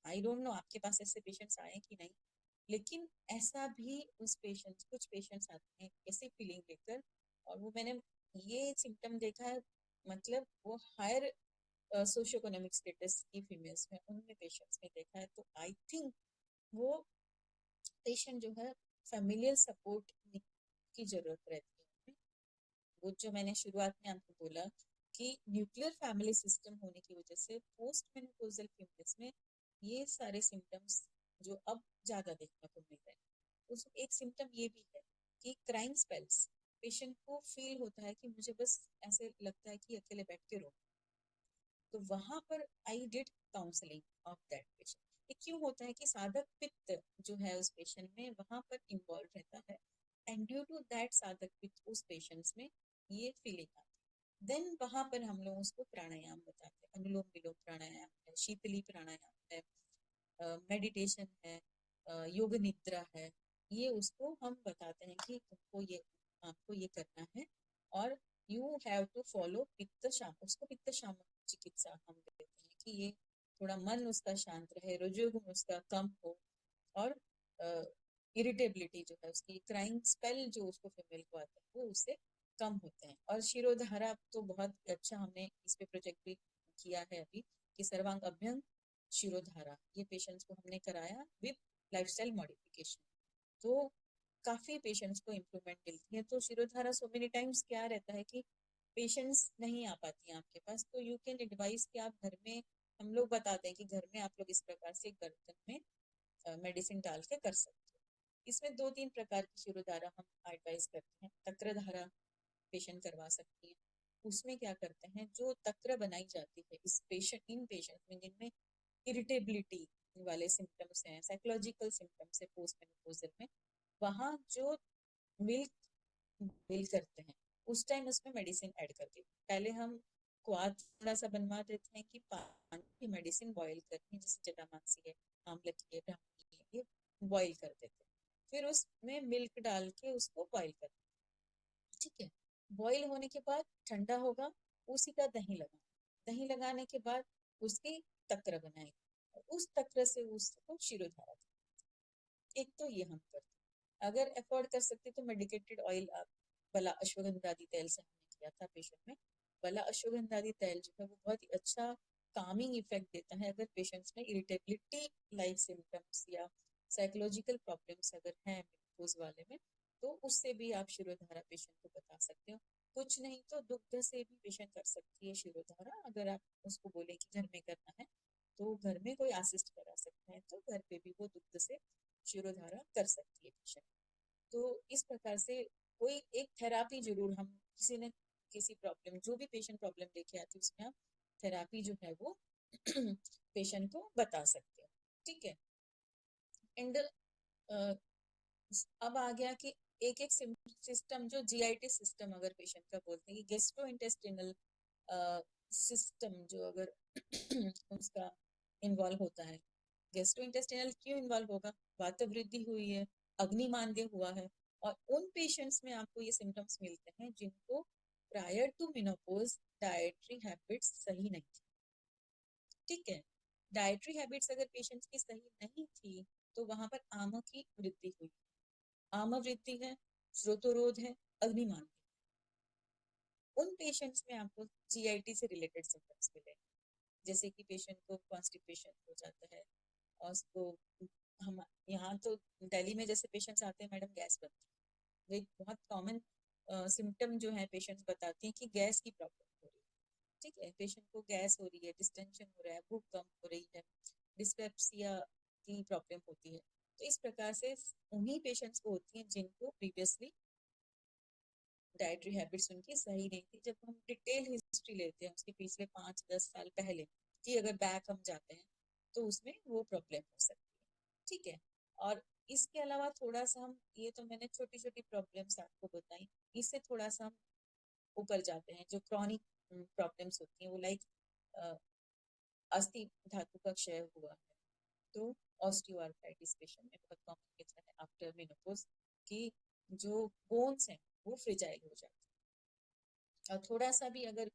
आई डोंट नो आपके पास ऐसे पेशेंट्स आए कि नहीं, लेकिन ऐसा भी उस पेशेंट्स, कुछ पेशेंट्स आते हैं ऐसी फीलिंग लेकर। और वो मैंने ये सिम्टम देखा है, मतलब वो हायर सोशियो इकोनॉमिक स्टेटस की फीमेल्स में, उनमें पेशेंट्स में देखा है। तो आई थिंक वो पेशेंट जो है फैमिलियल सपोर्ट की जरूरत रहती है। वो जो मैंने शुरुआत में आपको बोला कि न्यूक्लियर फैमिली सिस्टम होने की वजह से पोस्ट मेनोपॉजल फीमेल्स में ये सारे सिम्टम्स जो अब ज्यादा देखने को मिल रहे हैं। उस एक सिम्टम ये भी है कि क्राइंग स्पेल्स, पेशेंट को फील होता है कि मुझे बस ऐसे लगता है कि अकेले बैठ के रो, तो वहां पर I did counselling of that patient. ये क्यों होता है कि साधक पित्त जो है उस पेशेंट में वहां पर इन्वॉल्व रहता है, एंड ड्यू टू दैट साधक पित्त उस पेशेंट्स में ये फीलिंग आती है। देन वहां पर हम लोग उसको प्राणायाम बताते हैं, अनुलोम विलोम प्राणायाम है, शीतली प्राणायाम है, मेडिटेशन है, योग निद्रा है। ये उसको हम बताते हैं कि तुमको ये आपको ये करना है, और यू हैव टू फॉलो पित्त शाम, उसको पित्त शाम चिकित्सा हम देते हैं कि ये थोड़ा मन उसका शांत रहे, रजोगुण उसका कम हो, और इरिटेबिलिटी जो है उसकी, क्राइंग स्पेल जो उसको फीमेल को आता है वो उससे कम होते हैं। और शिरोधारा तो बहुत अच्छा हमने इस पे प्रोजेक्ट भी किया है अभी, कि सर्वांग अभ्यंग शिरोधारा, ये पेशेंट्स को हमने कराया विद लाइफस्टाइल मॉडिफिकेशन, तो काफी पेशेंट्स को इम्प्रूवमेंट मिलती है। तो शिरोधारा सो मेनी टाइम्स क्या रहता है कि पेशेंट्स नहीं आ पाती हैं आपके पास, तो यू कैन एडवाइस कि आप घर में, हम लोग बताते हैं कि घर में आप लोग इस प्रकार से गर्दन में मेडिसिन डाल के कर सकते हो। इसमें 2-3 प्रकार की शिरोधारा हम एडवाइस करते हैं। तक्रधारा पेशेंट करवा सकती है। उसमें क्या करते हैं, जो तक्र बनाई जाती है इस पेशेंट, इन पेशेंट में जिनमें इरिटेबिलिटी वाले सिम्टम्स हैं, साइकोलॉजिकल सिम्टम्स है पोस्ट मेनोपॉजल में, वहाँ जो मिल्क बिल करते हैं उस टाइम उसमें मेडिसिन ऐड कर देते हैं। पहले हम क्वाथ थोड़ा सा बनवा देते हैं कि पानी की मेडिसिन बॉईल करनी है, जैसे जटामांसी है, आंवला की है, ब्राह्मी है, ये बॉईल कर देते हैं, फिर उसमें मिल्क डाल के उसको बॉईल कर, ठीक है। बॉईल होने के बाद ठंडा होगा, उसी का दही लगा, दही लगाने के बाद उसकी तक्र बनाएगी, और उस तक्र से उसको शिरोधारा। एक तो ये हम करते हैं। अगर अफोर्ड कर सकते तो मेडिकेटेड ऑयल, आप बला अश्वगंधादी तेल से हमने किया था पेशेंट में। बला अश्वगंधादी तेल जो है वो बहुत ही अच्छा कामिंग इफेक्ट देता है अगर पेशेंट्स में इरिटेबिलिटी लाइक सिम्टम्स या साइकोलॉजिकल प्रॉब्लम्स अगर हैं मेनोपॉज वाले में, तो उससे भी आप शिरोधारा पेशेंट को बता सकते हो। कुछ नहीं तो दुग्ध से भी पेशेंट कर सकती है शिरोधारा, अगर आप उसको बोले कि घर में करना है तो घर में कोई असिस्ट करा सकते हैं, तो घर पे भी वो दुग्ध से शिरोधारा कर सकती है पेशेंट। तो इस प्रकार से कोई एक थेरापी जरूर हम किसी ने किसी प्रॉब्लम, जो भी पेशेंट प्रॉब्लम लेके आती है उसमें आप थेरापी जो है वो पेशेंट को बता सकते हो, ठीक है। एंड अब आ गया कि एक एक सिस्टम, जो जीआईटी सिस्टम अगर पेशेंट का बोलते हैं कि गेस्ट्रो इंटेस्टिनल सिस्टम जो अगर उसका इन्वॉल्व होता है, गेस्ट्रो इंटेस्टिनल क्यों इन्वॉल्व होगा, वात वृद्धि हुई है, अग्निमांद्य हुआ है, और उन पेशेंट्स में आपको ये सिम्टम्स मिलते हैं जिनको prior to menopause dietary habits सही नहीं थी, ठीक है। डाइटरी हैबिट्स अगर पेशेंट्स की सही नहीं थी तो वहां पर आम की वृद्धि हुई, आम वृद्धि है, श्रोतोरोध है, अग्निमान, उन पेशेंट्स में आपको जीआईटी से रिलेटेड सिम्टम्स मिले, जैसे कि पेशेंट को कॉन्स्टिपेशन हो जाता है, और उसको, हम यहाँ तो दिल्ली में जैसे पेशेंट्स आते हैं मैडम गैस बनती है, वे बहुत कॉमन सिम्टम जो है पेशेंट्स बताती हैं कि गैस की प्रॉब्लम हो रही है, ठीक है, पेशेंट को गैस हो रही है, डिस्टेंशन हो रहा है, भूख कम हो रही है, डिस्पेप्सिया की प्रॉब्लम होती है। तो इस प्रकार से उन्हीं पेशेंट्स को होती है जिनको प्रीवियसली डाइटरी हैबिट्स उनकी सही नहीं थी। जब हम डिटेल हिस्ट्री लेते हैं उसके पिछले 5-10 साल पहले की, अगर बैक हम जाते हैं तो उसमें वो प्रॉब्लम हो सकती है, ठीक है। और इसके अलावा थोड़ा सा हम, ये तो मैंने छोटी छोटी प्रॉब्लम्स आपको बताई, इससे थोड़ा सा हम ऊपर जाते हैं, जो क्रॉनिक प्रॉब्लम्स होती हैं वो लाइक अस्थि धातु का क्षय हुआ है, तो ऑस्टियोआर्थराइटिस पेशेंट में बहुत कॉमन केस है आफ्टर मेनोपॉज कि जो बोन्स हैं वो फ्रेजाइल हो जाते हैं, और थोड़ा सा भी अगर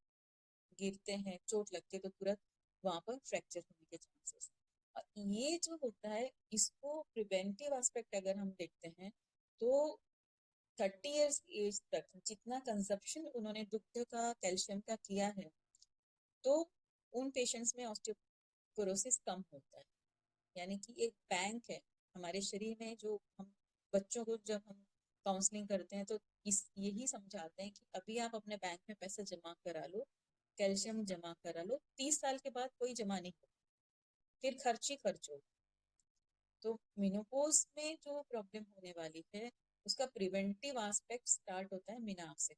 गिरते हैं, चोट लगती है, तो तुरंत वहां पर फ्रैक्चर होने के चांसेस। और ये जो होता है इसको प्रिवेंटिव एस्पेक्ट अगर हम देखते हैं तो 30 इयर्स एज तक जितना कंजप्शन उन्होंने दुग्ध का, कैल्शियम का किया है, तो उन पेशेंट्स में ऑस्टियोपोरोसिस कम होता है। यानी कि एक बैंक है हमारे शरीर में, जो हम बच्चों को जब हम काउंसलिंग करते हैं तो इस यही समझाते हैं कि अभी आप अपने बैंक में पैसा जमा करा लो, कैल्शियम जमा करा लो, 30 साल के बाद कोई जमा नहीं होगा, फिर खर्च ही खर्च होगा। तो मेनोपॉज में जो प्रॉब्लम होने वाली है उसका प्रिवेंटिव एस्पेक्ट स्टार्ट होता है मीनाक से।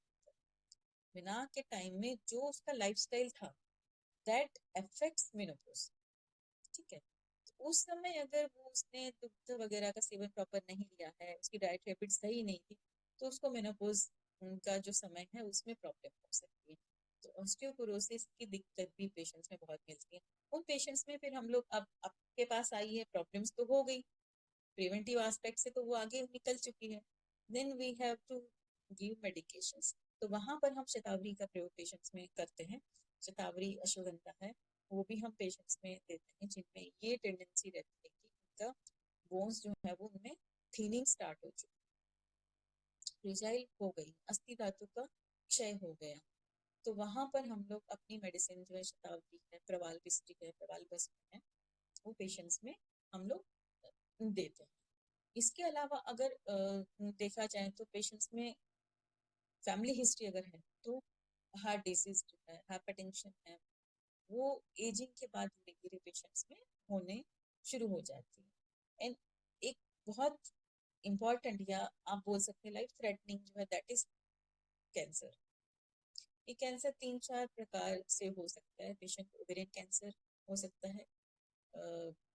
मीनाक के टाइम में जो उसका लाइफस्टाइल था दैट अफेक्ट्स मेनोपॉज। ठीक है, तो उस समय अगर वो उसने दुग्ध वगैरह का सेवन प्रॉपर नहीं लिया है, उसकी डाइट हैबिट सही नहीं थी, तो उसको मेनोपॉज का जो समय है उसमें प्रॉब्लम हो सकती है। तो ऑस्टियोपोरोसिस की दिक्कत भी पेशेंट्स में बहुत मिलती है। उन पेशेंट्स में फिर हम लोग अब आपके पास आई है, प्रॉब्लम्स तो हो गई, प्रिवेंटिव एस्पेक्ट से तो वो आगे निकल चुकी है, then we have to give medications. तो वहां पर हम शतावरी का प्रयोग पेशेंट्स में करते हैं। शतावरी अश्वगंधा है, वो भी हम पेशेंट्स में देते हैं जिनमें ये टेंडेंसी रहती है कि उनका बोन्स जो है वो उनमें थीनिंग स्टार्ट हो चुकी, फ्रेजाइल हो गई, अस्थि धातु का क्षय हो गया। तो वहां पर हम लोग अपनी मेडिसिन जो है शतावरी है, प्रवाल पिस्टी है, प्रवाल भस्म है, वो पेशेंट्स में हम लोग देते हैं। इसके अलावा अगर देखा जाए तो पेशेंट्स में फैमिली हिस्ट्री अगर है तो हार्ट डिजीज जो है, हाइपरटेंशन है, वो एजिंग के बाद धीरे धीरे पेशेंट्स में होने शुरू हो जाती है। एंड एक बहुत इंपॉर्टेंट या आप बोल सकते हैं लाइफ थ्रेटनिंग जो है दैट इज कैंसर। ये कैंसर 3-4 प्रकार से हो सकता है। पेशेंट ओवेरियन कैंसर हो सकता है,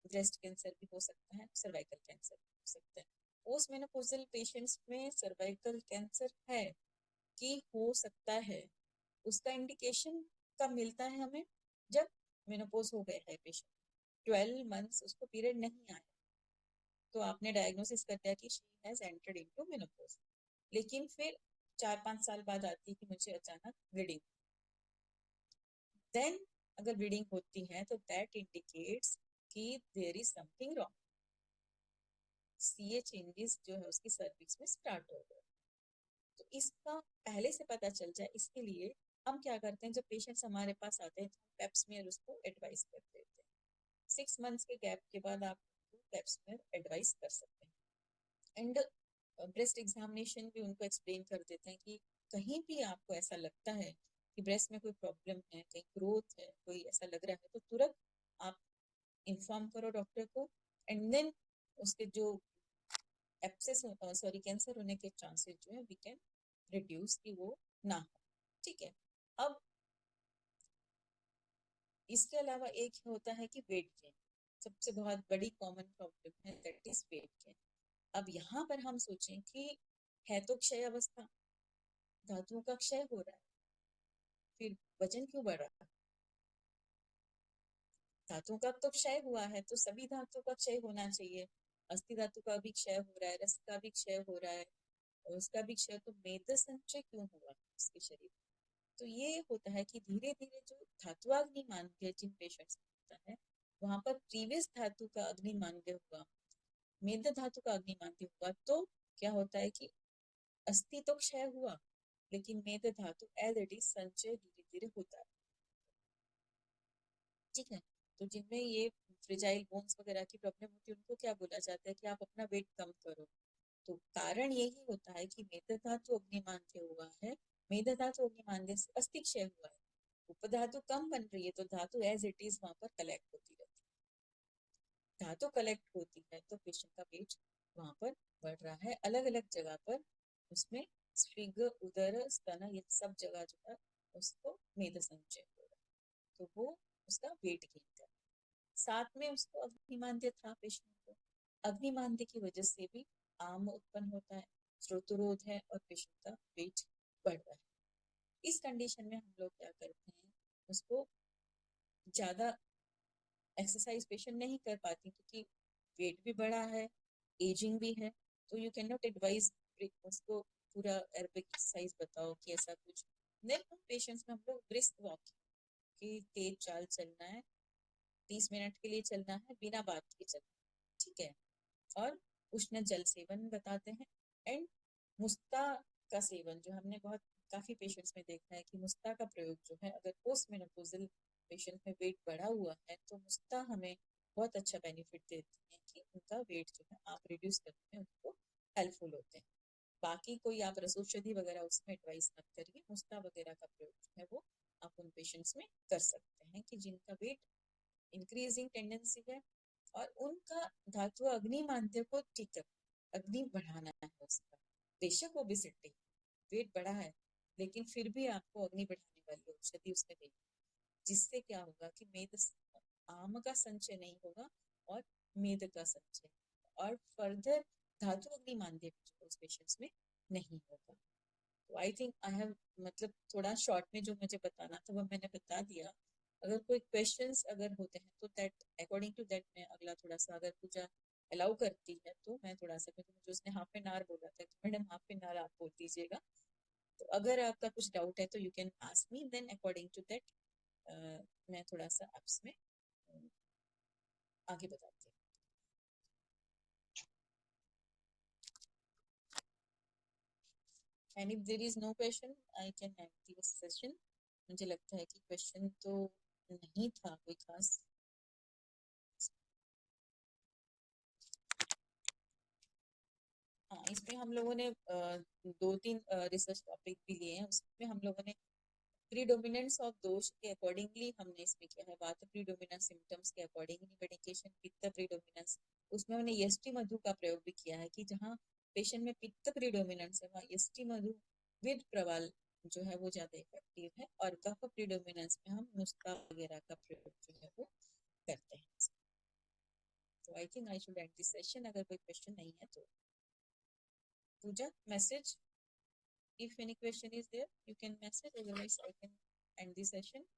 ब्रेस्ट कैंसर भी हो सकता है, सर्वाइकल कैंसर भी हो सकता है। पोस्ट मेनोपॉजल पेशेंट्स में सर्वाइकल कैंसर है कि हो सकता है, उसका इंडिकेशन कब मिलता है हमें? जब मेनोपॉज हो गया है पेशेंट, 12 मंथ्स उसको पीरियड नहीं आया, तो आपने डायग्नोसिस कर दिया कि she has entered into menopause. लेकिन फिर 4-5 साल बाद आती है कि मुझे अचानक ब्लीडिंग, देन अगर ब्लीडिंग होती है तो दैट इंडिकेट्स कि there is something wrong, C A changes जो है उसकी सर्विक्स में स्टार्ट हो गए। तो इसका पहले से पता चल जाए इसके लिए हम क्या करते हैं, जब पेशेंट्स हमारे पास आते हैं तो पेप्समियर उसको एडवाइस कर देते हैं। 6 मंथ्स के गैप के बाद आप पेप्समियर एडवाइस कर सकते हैं। एंड ब्रेस्ट एग्जामिनेशन भी उनको एक्सप्लेन कर देते हैं कि कहीं भी आपको ऐसा लगता है कि ब्रेस्ट में कोई प्रॉब्लम है, कहीं ग्रोथ है, कोई ऐसा लग रहा है, तो तुरंत आप इन्फॉर्म करो डॉक्टर को। एंड देन उसके जो एप्सेस सॉरी कैंसर होने के चांसेस जो है वी कैन रिड्यूस कि वो ना हो। ठीक है, अब इसके अलावा एक होता है कि वेट गेन, सबसे बहुत बड़ी कॉमन प्रॉब्लम है दैट इज वेट गेन। अब यहाँ पर हम सोचें कि है तो क्षय अवस्था, धातुओं का क्षय हो रहा है, फिर वजन क्यों बढ़ रहा है? धातुओं का तो क्षय हुआ है तो सभी धातुओं का क्षय होना चाहिए। अस्थि धातु का भी क्षय हो रहा है, रक्त का भी क्षय हो रहा है, और उसका भी क्षय, तो मेद संचय क्यों हुआ उसके शरीर? तो ये होता है कि धीरे धीरे जो धातुआग्नि मांद्य जिन पेशेंट्स में होता है, वहां पर प्रीवियस धातु का अग्नि मांद्य हुआ, मेद धातु का अग्नि मांद्य हुआ, तो क्या होता है कि अस्थि तो क्षय हुआ लेकिन मेद धातु एज इट इज संचय धीरे धीरे होता है। ठीक है, तो जिनमें ये फ्रिजाइल बोन्स वगैरह की प्रॉब्लम होती है उनको क्या बोला जाता है कि आप अपना वेट कम करो। तो कारण यही होता है कि मेद धातु अग्निमांद्य हुआ है, मेद धातु अग्निमांद्य से अस्थि क्षय हुआ है, उपधातु कम बन रही है, तो धातु एज इट इज वहां पर कलेक्ट होती रहती है। धातु कलेक्ट होती है तो पेशेंट का वेट वहां पर बढ़ रहा है, अलग अलग जगह पर उसमें स्फिग, उदर, स्तन, ये सब जगह जो है उसको मेद संचय हो रहा है, तो वो उसका वेट गेन कर, साथ में उसको अग्निमांद्य था पेशेंट को, अग्निमांद्य की वजह से भी आम उत्पन्न होता है, श्रोतरोध है, और पेशेंट का वेट बढ़ रहा है। इस कंडीशन में हम लोग क्या करते हैं, उसको ज्यादा एक्सरसाइज पेशेंट नहीं कर पाती क्योंकि वेट भी बढ़ा है, एजिंग भी है, तो यू कैन नॉट एडवाइज उसको पूरा एरोबिक एक्सरसाइज बताओ कि ऐसा कुछ। देन पेशेंट्स में हम लोग ब्रिस्क वॉक की तेज चाल चलना है, 30 मिनट के लिए चलना है, बिना बात के चलना है। ठीक है, और उष्ण जल सेवन बताते हैं। एंड मुस्ता का सेवन, जो हमने बहुत काफी पेशेंट्स में देखा है कि मुस्ता का प्रयोग जो है, अगर पोस्ट मेनोपॉजल पेशेंट में वेट बढ़ा हुआ है तो मुस्ता हमें बहुत अच्छा बेनिफिट देती है कि उनका वेट जो है आप रिड्यूस करने में उनको हेल्पफुल होते हैं। बाकी कोई आप रसौषधि वगैरह उसमें एडवाइस मत करिए, मुस्ता वगैरह का प्रयोग जो है वो आप उन पेशेंट्स में कर सकते हैं कि जिनका वेट इंक्रीजिंग टेंडेंसी है और उनका धातु अग्नि मांद्य को ठीक कर, अग्नि बढ़ाना है उसका। बेशक ओबेसिटी, वेट बढ़ा है, लेकिन फिर भी आपको अग्नि बढ़ाने वाली औषधि उसमें देगी, जिससे क्या होगा कि मेद, आम का संचय नहीं होगा और मेद का संचय, और फर्दर धातु अग्नि मांद्य उस पेशेंट्स में नहीं होगा। तो आई थिंक आई हैव, मतलब थोड़ा शॉर्ट में जो मुझे बताना था वो मैंने बता दिया। अगर कोई क्वेश्चंस अगर होते हैं तो दैट अकॉर्डिंग टू दैट मैं अगला थोड़ा सा, अगर पूजा अलाउ करती है तो मैं थोड़ा सा, क्योंकि मुझे उसने हाफ एन आवर बोला था, तो मैडम हाफ एन आवर आप बोल दीजिएगा। तो अगर आपका कुछ डाउट है तो you can ask me, then according to that मैं थोड़ा सा आपस में आगे बताती हूँ। And if there is no question I can end this session. मुझे लगता है कि क्वेश्चन तो नहीं था कोई खास। हाँ, इसमें हम लोगों ने दो तीन रिसर्च टॉपिक भी लिए हैं। उसमें हम लोगों ने प्रीडोमिनेंस ऑफ दोष के अकॉर्डिंगली हमने इसमें किया है, वात प्रीडोमिनेंस सिम्टम्स के अकॉर्डिंगली मेडिकेशन, पित्त प्रीडोमिनेंस, उसमें हमने यष्टि मधु का प्रयोग भी किया है कि जहाँ पेशेंट में पित्त प्रीडोमिनेंस है वहाँ यष्टि मधु विद प्रवाल जो है वो ज्यादा इफेक्टिव है, और कफ प्रीडोमिनेंस में हम नुस्खा वगैरह का प्रयोग जो है वो करते हैं। तो I think I should and this session, अगर कोई क्वेश्चन नहीं है तो। पूजा, message, if any question is there you can message, otherwise I can end the session.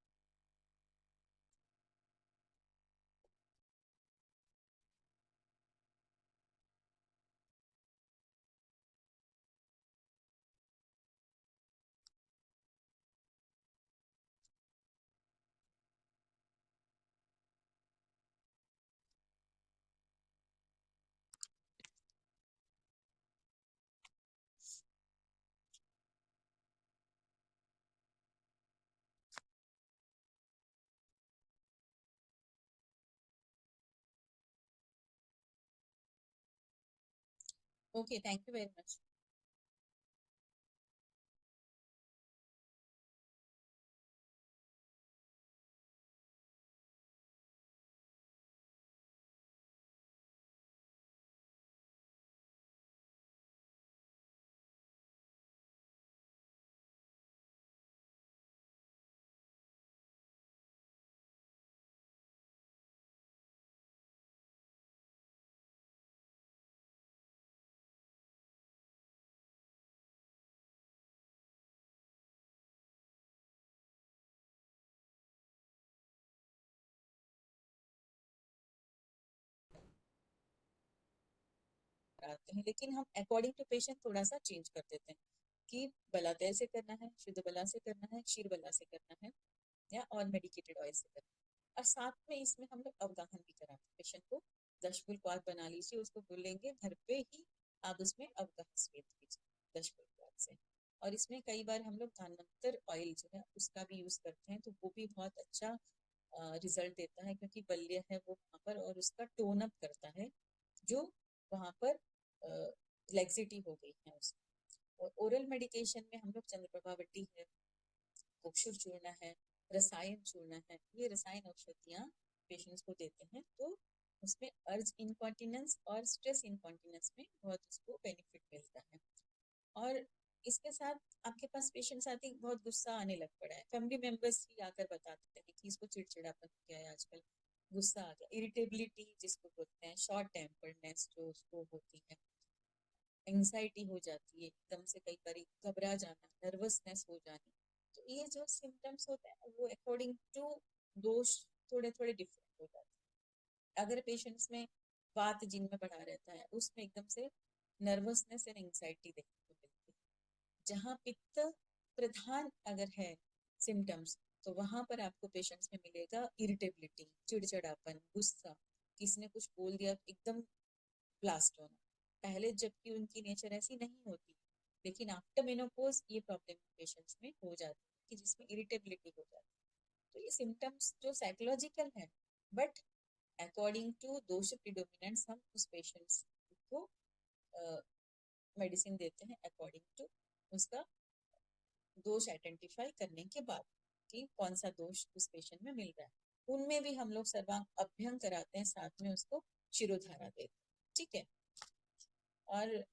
Okay, thank you very much. आते हैं, लेकिन हम अकॉर्डिंग टू पेशेंट थोड़ा सा चेंज कर देते हैं कि बलातय से करना है, शुद्ध बला से करना है, क्षीर बला से करना है, या और मेडिकेटेड ऑयल से करना है। और साथ में इसमें हम लोग अवगाहन भी कराते हैं पेशेंट को। दशफुल क्वाथ बना लीजिए, उसको बोलेंगे घर पे ही आप उसमें अवगाहन स्वेद कीजिए दशफुल क्वाथ से। और इसमें कई बार हम लोग धान्वंतर ऑयल जो है उसका भी यूज करते हैं, तो वो भी बहुत अच्छा रिजल्ट देता है, क्योंकि बल्य है वो वहां पर और उसका टोन अप करता है, जो वहां पर लेक्सिटी हो गई है उसमें। और ओरल मेडिकेशन में हम लोग चंद्रप्रभावती है, कुक्षुर चूर्ण है, रसायन चूर्ण है, ये रसायन औषधियाँ पेशेंट्स को देते हैं, तो उसमें अर्ज इनकॉन्टिनेंस और स्ट्रेस इनकॉन्टिनेंस में बहुत उसको बेनिफिट मिलता है। और इसके साथ आपके पास पेशेंट्स आते हैं, बहुत गुस्सा आने लग पड़ा है, फैमिली मेंबर्स ही आकर बताते हैं कि इसको चिड़चिड़ापन हो गया है आजकल, गुस्सा आ गया, इरिटेबिलिटी जिसको बोलते हैं, शॉर्ट टेम्पर्डनेस जो उसको होती है, एंजाइटी हो जाती है एकदम से, कई बार घबरा जाना, नर्वसनेस हो जानी। तो ये जो सिम्टम्स होते हैं वो अकॉर्डिंग टू दोष थोड़े थोड़े डिफरेंट हो जाते हैं। अगर पेशेंट्स में वात जिनमें बढ़ा रहता है उसमें एकदम से नर्वसनेस एंड एंजाइटी देखने को मिलती है। जहाँ पित्त प्रधान अगर है सिम्टम्स, तो वहां पर आपको पेशेंट्स में मिलेगा इरिटेबिलिटी, चिड़चिड़ापन, गुस्सा, किसी ने कुछ बोल दिया एकदम ब्लास्ट होना। पहले जबकि उनकी नेचर ऐसी नहीं होती, लेकिन आफ्टर मेनोपॉज ये प्रॉब्लम पेशेंट्स में हो जाती है कि जिसमें इरिटेबिलिटी हो जाती है। तो ये सिम्टम्स जो साइकोलॉजिकल है, बट अकॉर्डिंग टू दोष प्रिडोमिनेंस हम उस पेशेंट्स को मेडिसिन देते हैं अकॉर्डिंग टू उसका दोष आइडेंटिफाई करने के बाद कि कौन सा दोष उस पेशेंट में मिल रहा है। उनमें भी हम लोग सर्वांग अभ्यंग कराते हैं, साथ में उसको शिरोधारा देते हैं। ठीक है। और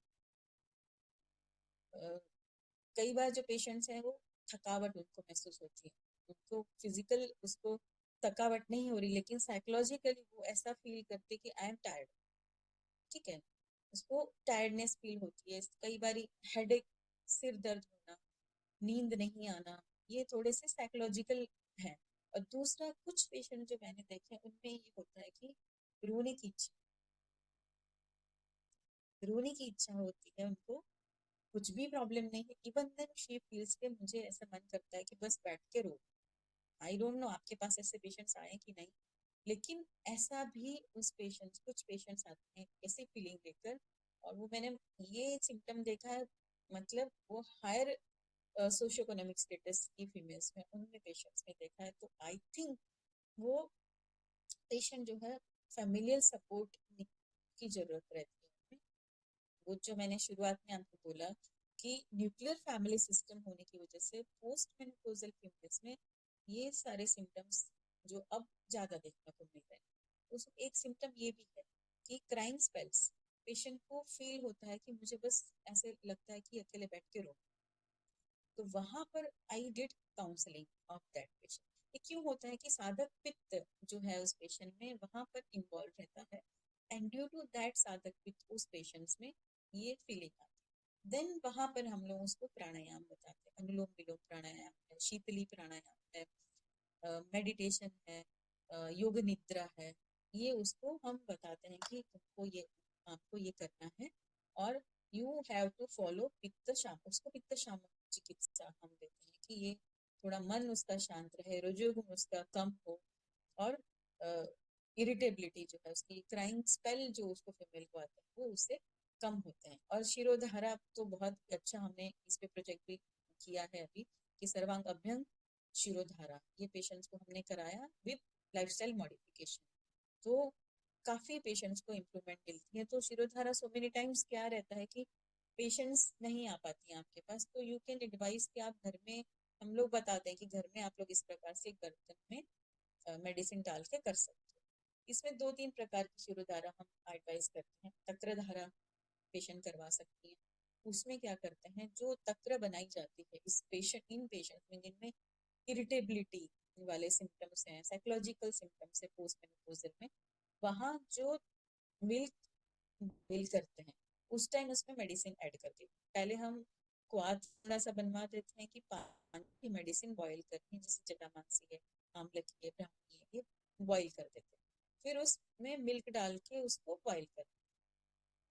कई बार जो पेशेंट्स हैं वो थकावट उनको महसूस होती है, उनको फिजिकल उसको थकावट नहीं हो रही, लेकिन साइकोलॉजिकली वो ऐसा फील करते कि आई एम टायर्ड। ठीक है, उसको टायर्डनेस फील होती है। कई बार हेडेक, सिर दर्द होना, नींद नहीं आना, ये थोड़े से साइकोलॉजिकल है। और दूसरा, कुछ पेशेंट जो मैंने देखे हैं उनमें ये होता है कि रोने की इच्छा, रोने की इच्छा होती है उनको। कुछ भी प्रॉब्लम नहीं है, इवन देन शी फील्स के मुझे ऐसा मन करता है कि बस बैठ के रो। आई डोंट नो आपके पास ऐसे पेशेंट्स आए कि नहीं, लेकिन ऐसा भी उस पेशेंट्स, कुछ पेशेंट्स आते हैं ऐसी फीलिंग लेकर। और वो मैंने ये सिम्टम देखा है, मतलब वो हायर सोशियो इकोनॉमिक स्टेटस की फीमेल्स में, उनमें पेशेंट्स में देखा है। तो आई थिंक वो पेशेंट जो है फैमिलियल सपोर्ट की जरूरत रहती है। वो जो मैंने शुरुआत में आपको बोला कि न्यूक्लियर फैमिली सिस्टम होने की वजह से पोस्ट मेनोपॉजल फीमेल्स में ये सारे सिम्टम्स जो अब ज्यादा देखने को मिल रहे हैं। उस एक सिम्टम ये भी है कि क्राइम स्पेल्स, पेशेंट को फील होता है कि मुझे बस ऐसे लगता है कि अकेले बैठ के रो। तो वहां पर I did counselling of that patient. ये क्यों होता है कि साधक पित्त जो है उस पेशेंट में वहां पर इन्वॉल्व रहता है, एंड ड्यू टू दैट साधक पित्त उस पेशेंट्स में ये फीलिंग आती है। देन वहां पर हम लोग उसको प्राणायाम बताते हैं, अनुलोम विलोम प्राणायाम है, शीतली प्राणायाम है, मेडिटेशन है, योग निद्रा है। ये उसको हम बताते हैं कि तुमको ये, आपको ये करना है। और यू हैव टू फॉलो पित्त शाम, उसको पित्त शाम चिकित्सा हम देते हैं कि ये थोड़ा मन उसका शांत रहे, रजोगुण उसका कम हो, और इरिटेबिलिटी जो है उसकी, क्राइम स्पेल जो उसको फीमेल को आता है वो उससे कम होते हैं। और शिरोधारा तो बहुत अच्छा हमने इस पे प्रोजेक्ट भी किया है अभी, कि सर्वांग अभ्यंग शिरोधारा, ये पेशेंट्स को हमने कराया विद लाइफस्टाइल मॉडिफिकेशन। तो काफी पेशेंट्स को इम्प्रूवमेंट मिलती है। तो शिरोधारा सो मेनी टाइम्स क्या रहता है कि पेशेंट्स नहीं आ पाती हैं आपके पास, तो यू कैन एडवाइस कि आप घर में, हम लोग बताते हैं कि घर में आप लोग इस प्रकार से गर्दन में मेडिसिन डाल के कर सकते हो। इसमें दो तीन प्रकार की शिरोधारा हम एडवाइस करते हैं। तक्रधारा पेशेंट करवा सकती है। उसमें क्या करते हैं, जो तक्र बनाई जाती है इस पेशेंट, इन पेशेंट में जिनमें इरिटेबिलिटी वाले सिम्टम्स हैं, साइकोलॉजिकल सिम्टम्स है पोस्ट मेनोपॉजल में, वहाँ जो मिल्क बॉइल करते हैं उस टाइम उसमें मेडिसिन ऐड कर दी। पहले हम क्वाथ थोड़ा सा बनवा देते हैं कि पानी की मेडिसिन बॉईल करनी है, जैसे जटामांसी है, आमलकी है, ब्राह्मी है, ये बॉईल कर देते हैं। फिर उसमें मिल्क डाल के उसको बॉईल कर,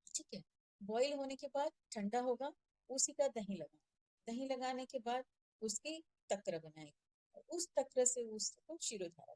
ठीक है। बॉईल होने के बाद ठंडा होगा, उसी का दही लगा, दही लगाने के बाद उसकी तक्र बनाएगी, और उस तक्र से उसको शिरोधारा।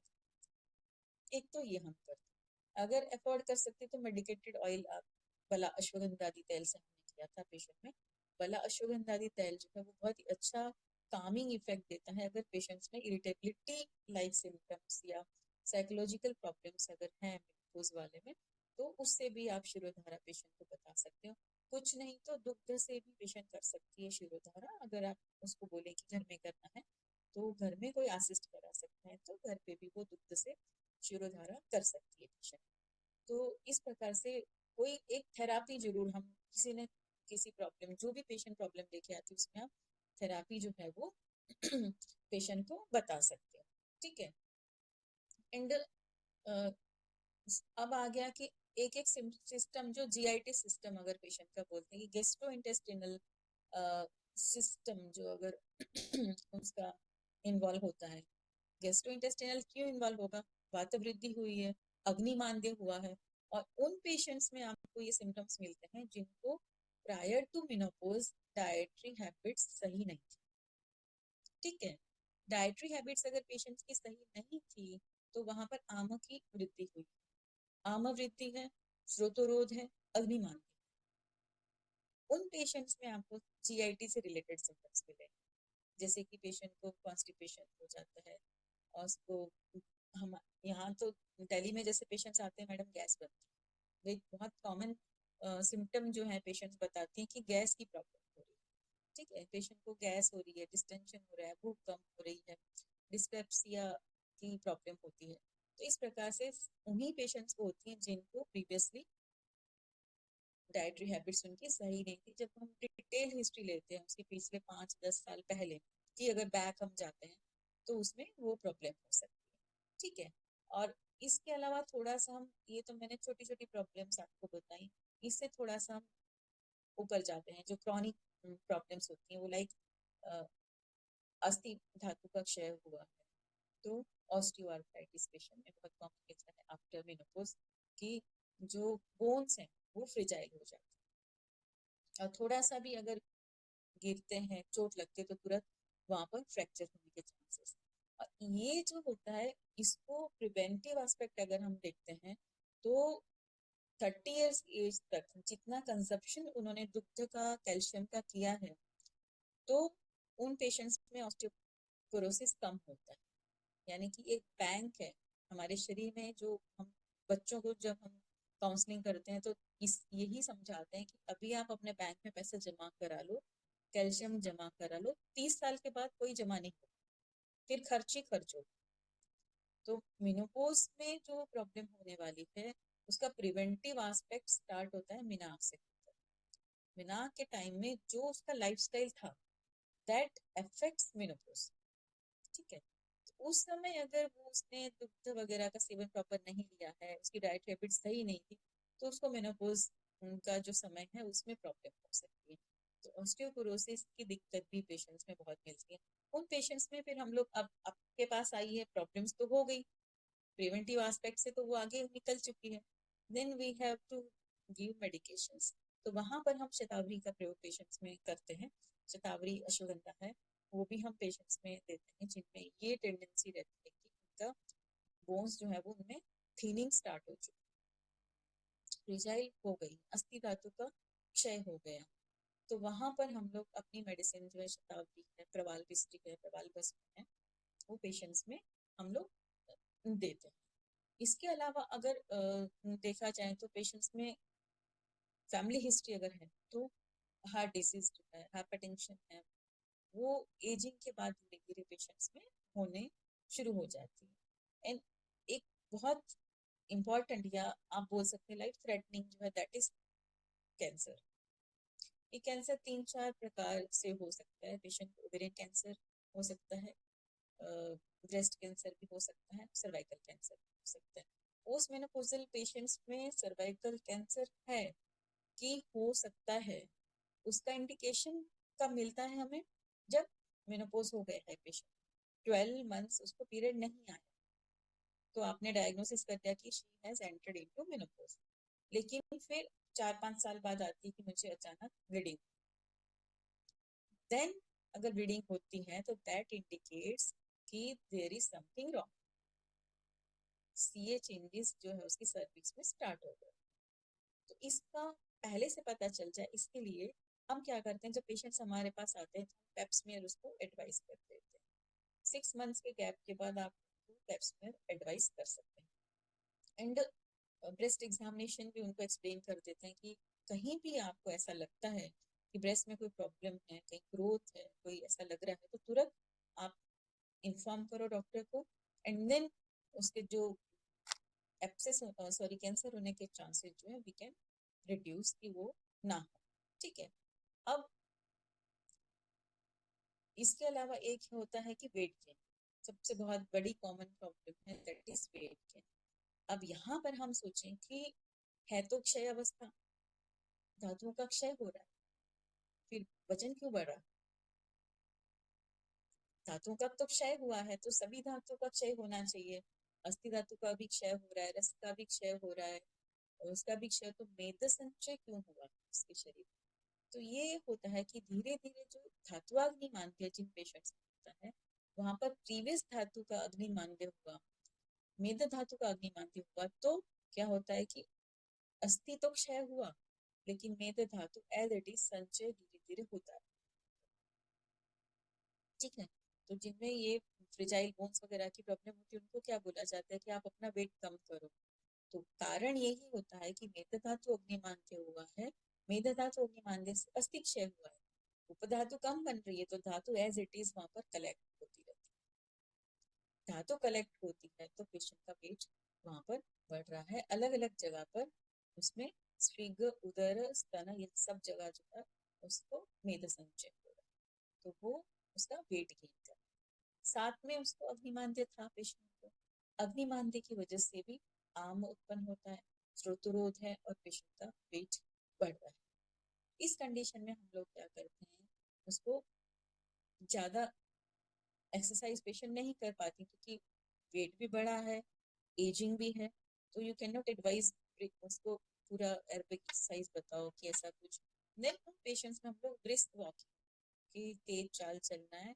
एक तो ये हम करते हैं। अगर अफोर्ड कर सकते तो मेडिकेटेड ऑयल आप, बला अश्वगंधादी तेल से हमने किया था पेशेंट में। बला अश्वगंधादी तेल जो है वो बहुत ही अच्छा कामिंग इफेक्ट देता है। अगर पेशेंट्स में इरिटेबिलिटी लाइक सिम्टम्स या साइकोलॉजिकल प्रॉब्लम्स अगर हैं मेनोपॉज वाले में, तो उससे भी आप शिरोधारा पेशेंट को बता सकते हो। कुछ नहीं तो दुग्ध से भी पेशेंट कर सकती है शिरोधारा। अगर आप उसको बोले कि घर में करना है, तो घर में कोई असिस्ट करा सकता है, तो घर पे भी वो दुग्ध से शिरोधारा कर सकती है पेशेंट। तो इस प्रकार से कोई एक थेरापी जरूर हम, किसी ने किसी प्रॉब्लम, जो भी पेशेंट प्रॉब्लम लेके आती है उसमें आप थेरापी जो है वो पेशेंट को बता सकते हो। ठीक है। एंड अब आ गया कि एक एक सिस्टम, जो जीआईटी सिस्टम अगर पेशेंट का बोलते हैं कि गेस्ट्रो इंटेस्टिनल सिस्टम जो अगर उसका इन्वॉल्व होता है, गेस्ट्रो इंटेस्टिनल क्यों इन्वॉल्व होगा, वात वृद्धि हुई है, अग्निमांद्य हुआ है, और उन पेशेंट्स में आपको ये सिम्टम्स मिलते हैं जिनको prior to menopause dietary habits सही नहीं थी। ठीक है, डाइटरी हैबिट्स अगर पेशेंट्स की सही नहीं थी, तो वहां पर आम की वृद्धि हुई, आम वृद्धि है, श्रोतोरोध है, अग्निमांद्य, उन पेशेंट्स में आपको जीआईटी से रिलेटेड सिम्टम्स मिले। जैसे कि पेशेंट को कॉन्स्टिपेशन हो जाता है, और उसको, हम यहाँ तो दिल्ली में जैसे पेशेंट्स आते हैं मैडम, गैस बनती है, वे बहुत कॉमन सिम्टम जो है पेशेंट्स बताती हैं कि गैस की प्रॉब्लम हो रही है। ठीक है, पेशेंट को गैस हो रही है, डिस्टेंशन हो रहा है, भूख कम हो रही है, डिस्पेप्सिया की प्रॉब्लम होती है। तो इस प्रकार से उन्हीं पेशेंट्स को होती है जिनको प्रीवियसली डाइटरी हैबिट्स उनकी सही नहीं थी। जब हम डिटेल हिस्ट्री लेते हैं उसके पिछले 5-10 साल पहले कि अगर बैक हम जाते हैं तो उसमें वो प्रॉब्लम हो सकती है। ठीक है। और इसके अलावा थोड़ा सा हम, ये तो मैंने छोटी छोटी प्रॉब्लम्स आपको बताई, इससे थोड़ा सा हम ऊपर जाते हैं जो क्रॉनिक प्रॉब्लम्स होती हैं, वो लाइक अस्थि धातु का क्षय हुआ है तो ऑस्टियोआर्थराइटिस पेशेंट में बहुत कॉम्प्लिकेशन है आफ्टर मेनोपॉज कि जो बोन्स हैं वो फ्रिजाइल हो जाते हैं, और थोड़ा सा भी अगर गिरते हैं, चोट लगती है, तो तुरंत वहां पर फ्रैक्चर होने के चांसेस। और ये जो होता है, इसको प्रिवेंटिव एस्पेक्ट अगर हम देखते हैं तो 30 इयर्स एज तक जितना कंजप्शन उन्होंने दुग्ध का, कैल्शियम का किया है, तो उन पेशेंट्स में ऑस्टियोपोरोसिस कम होता है। यानी कि एक बैंक है हमारे शरीर में, जो हम बच्चों को जब हम काउंसलिंग करते हैं तो इस यही समझाते हैं कि अभी आप अपने बैंक में पैसे जमा करा लो, कैल्शियम जमा करा लो, 30 साल के बाद कोई जमा नहीं होगा, फिर खर्च ही खर्च हो। तो मेनोपॉज में जो प्रॉब्लम होने वाली है उसका प्रिवेंटिव एस्पेक्ट स्टार्ट होता है मीनाक से। मीनाक के टाइम में जो उसका लाइफस्टाइल था दैट अफेक्ट्स मेनोपॉज। ठीक है। तो उस समय अगर वो उसने दुग्ध वगैरह का सेवन प्रॉपर नहीं लिया है, उसकी डाइट हैबिट सही नहीं थी, तो उसको मेनोपॉज का जो समय है उसमें प्रॉब्लम हो सकती है। तो ऑस्टियोपोरोसिस की दिक्कत भी पेशेंट्स में बहुत मिलती है। उन पेशेंट्स में फिर हम लोग, अब आपके पास आई है, प्रॉब्लम्स तो हो गई, प्रिवेंटिव एस्पेक्ट से तो वो आगे निकल चुकी है, then we have to give medications. तो वहां पर हम शतावरी का प्रयोग पेशेंट्स में करते हैं। शतावरी अश्वगंधा है, वो भी हम पेशेंट्स में देते हैं जिनमें ये टेंडेंसी रहती है कि उनका बोन्स जो है वो उनमें थीनिंग स्टार्ट हो चुकी, फ्रिजाइल हो गई, अस्थि धातु का क्षय हो गया। तो वहां पर हम लोग अपनी मेडिसिन जो है, शतावरी है, प्रवाल विस्टिक है, प्रवाल भस्म है, वो पेशेंट्स में हम लोग देते हैं। इसके अलावा अगर देखा जाए तो पेशेंट्स में फैमिली हिस्ट्री अगर है तो हार्ट डिजीज जो है, हाइपरटेंशन है, वो एजिंग के बाद धीरे धीरे पेशेंट्स में होने शुरू हो जाती है। एंड एक बहुत इम्पॉर्टेंट, या आप बोल सकते हैं लाइफ थ्रेटनिंग जो है, दैट इज कैंसर। ये कैंसर 3-4 प्रकार से हो सकता है। पेशेंट को ओवेरियन कैंसर हो सकता है, ब्रेस्ट कैंसर भी हो सकता है, सर्वाइकल कैंसर भी हो सकता है। पोस्ट मेनोपॉजल पेशेंट्स में सर्वाइकल कैंसर है कि हो सकता है, उसका इंडिकेशन कब मिलता है हमें? जब मेनोपॉज हो गया है पेशेंट, 12 मंथ्स उसको पीरियड नहीं आया, तो आपने डायग्नोसिस कर दिया कि she has entered into menopause. लेकिन फिर 4-5 साल बाद आती है कि मुझे अचानक ब्लीडिंग, देन अगर ब्लीडिंग होती है तो दैट इंडिकेट्स कि there is something wrong, C A changes जो है उसकी सर्विक्स में स्टार्ट हो गए। तो इसका पहले से पता चल जाए, इसके लिए हम क्या करते हैं, जब पेशेंट्स हमारे पास आते हैं तो पेप्समियर उसको एडवाइस कर देते हैं। 6 मंथ्स के गैप के बाद आप पेप्समियर एडवाइस कर सकते हैं। एंड ब्रेस्ट एग्जामिनेशन भी उनको एक्सप्लेन कर देते हैं कि कहीं भी आपको ऐसा लगता है कि ब्रेस्ट में कोई प्रॉब्लम है, कहीं ग्रोथ है, कोई ऐसा लग रहा है, तो तुरंत आप इन्फॉर्म करो डॉक्टर को। एंड देन उसके जो एप्सेस, सॉरी, कैंसर होने के चांसेस जो है वी कैन रिड्यूस, कि वो ना हो। ठीक है। अब इसके अलावा एक होता है कि वेट गेन, सबसे बहुत बड़ी कॉमन प्रॉब्लम है, दैट इज वेट गेन। अब यहाँ पर हम सोचें कि है तो क्षय अवस्था, धातुओं का क्षय हो रहा है, फिर वजन क्यों बढ़ रहा है? धातुओं का तो क्षय हुआ है, तो सभी धातुओं का क्षय होना चाहिए। अस्थि धातु का भी क्षय हो रहा है, रक्त का भी क्षय हो रहा है, और उसका भी क्षय, तो मेद संचय क्यों हुआ उसके शरीर? तो ये होता है कि धीरे धीरे जो धातुअग्नि मांद्य जिन पेशेंट्स में होता है, वहां पर प्रीवियस धातु का अग्नि मांद्य हुआ, मेद धातु का अग्नि मांद्य हुआ, तो क्या होता है कि अस्थि तो क्षय हुआ, लेकिन मेद धातु एज इट इज संचय धीरे धीरे होता है। ठीक है। तो जिनमें ये फ्रिजाइल बोन्स वगैरह की प्रॉब्लम होती है, उनको क्या बोला जाता है कि आप अपना वेट कम करो। तो कारण यही होता है कि मेद धातु अग्निमांद्य हुआ है, मेद धातु अग्निमांद्य से अस्थि क्षय हुआ है, उपधातु कम बन रही है, तो धातु एज इट इज वहां पर कलेक्ट होती रहती है। धातु कलेक्ट होती है तो पेशेंट का वेट वहां पर बढ़ रहा है, अलग अलग जगह पर उसमें स्विग, उदर, स्तन, ये सब जगह जो है उसको मेद संचय होगा, तो वो उसका वेट गेन कर। साथ में उसको अग्निमांद्य था पेशेंट को, अग्निमांद्य की वजह से भी आम उत्पन्न होता है, श्रोतरोध है और पेशेंट का वेट बढ़ रहा है। इस कंडीशन में हम लोग क्या करते हैं, उसको ज्यादा एक्सरसाइज पेशेंट नहीं कर पाती क्योंकि वेट भी बढ़ा है, एजिंग भी है, तो यू कैन नॉट एडवाइज उसको पूरा एरोबिक एक्सरसाइज बताओ कि ऐसा कुछ। देन उन पेशेंट्स में हम लोग ब्रिस्क वॉकिंग की तेज चाल चलना है,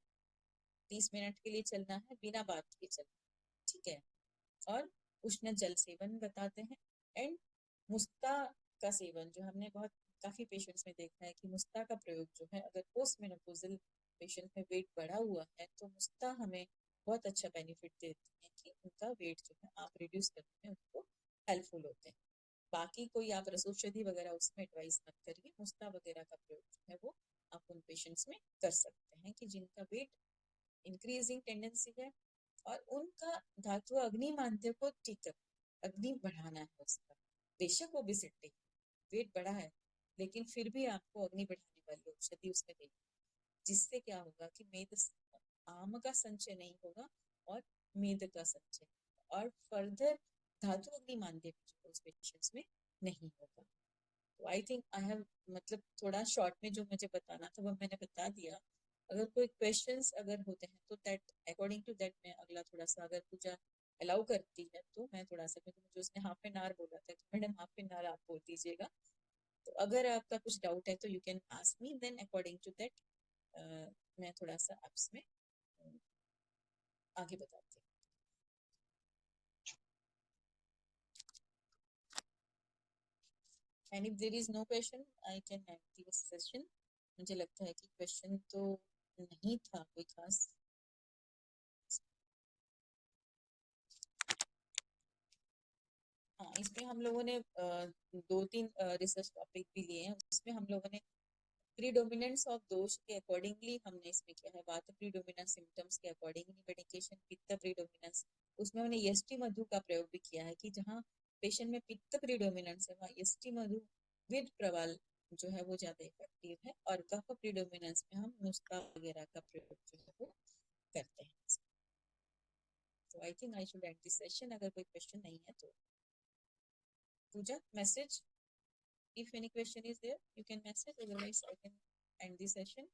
30 मिनट के लिए चलना है, बिना बात के चलना है, ठीक है। और उष्ण जल सेवन बताते हैं। एंड मुस्ता का सेवन, जो हमने बहुत काफी पेशेंट्स में देखा है कि मुस्ता का प्रयोग जो है, अगर पोस्ट मेनोपॉजल पेशेंट में वेट बढ़ा हुआ है तो मुस्ता हमें बहुत अच्छा बेनिफिट देती है कि उनका वेट जो है आप रिड्यूस करने में उनको हेल्पफुल होते हैं। बाकी कोई आप रसौषधि वगैरह उसमें एडवाइस मत करिए, मुस्ता वगैरह का प्रयोग जो है वो आप उन पेशेंट्स में कर सकते हैं कि जिनका वेट इंक्रीजिंग टेंडेंसी है और उनका धातु अग्नि मांद्य को ठीक कर, अग्नि बढ़ाना है उसका। बेशक ओबेसिटी, वेट बढ़ा है, लेकिन फिर भी आपको अग्नि बढ़ाने वाली औषधि उसमें देनी, जिससे क्या होगा कि मेद, आम का संचय नहीं होगा और मेद का संचय, और फर्दर धातु अग्नि मांद्य उस पेशेंट्स में नहीं होगा। तो आई थिंक आई हैव, मतलब थोड़ा शॉर्ट में जो मुझे बताना था वो मैंने बता दिया। अगर कोई क्वेश्चंस अगर होते हैं तो दैट अकॉर्डिंग टू दैट मैं अगला थोड़ा सा, अगर पूजा अलाउ करती है तो मैं थोड़ा सा, क्योंकि मुझे उसने हाफ एन आवर बोला था, तो मैडम हाफ एन आवर आप बोल दीजिएगा। तो अगर आपका कुछ डाउट है तो you can ask me, then according to that मैं थोड़ा सा आपसे आगे बताती हूँ। And if there is no question I can end this session. मुझे लगता है कि क्वेश्चन तो नहीं था कोई खास। हाँ, इसमें हम लोगों ने 2-3 रिसर्च टॉपिक भी लिए हैं, उसमें हम लोगों ने प्रीडोमिनेंस ऑफ दोष के अकॉर्डिंगली हमने इसमें किया है, वात प्रीडोमिनेंस सिम्टम्स के अकॉर्डिंगली मेडिकेशन, पित्त प्रीडोमिनेंस, उसमें हमने यष्टि मधु का प्रयोग भी किया है कि जहाँ पेशेंट में पित्त प्रीडोमिनेंस है वहाँ यष्टि मधु विद प्रवाल जो है वो ज्यादा इफेक्टिव है, और कफ प्रीडोमिनेंस में हम नुस्खा वगैरह का प्रयोग जो है वो करते हैं। तो I think I should and this session, अगर कोई क्वेश्चन नहीं है तो। पूजा, message, if any question is there you can message, otherwise I can end the session.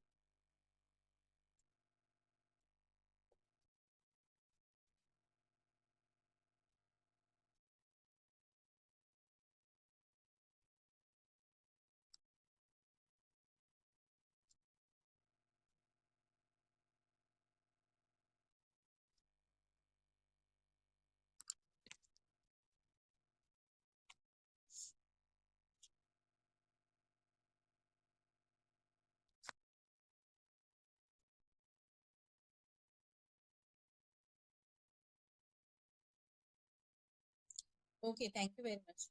Okay, thank you very much.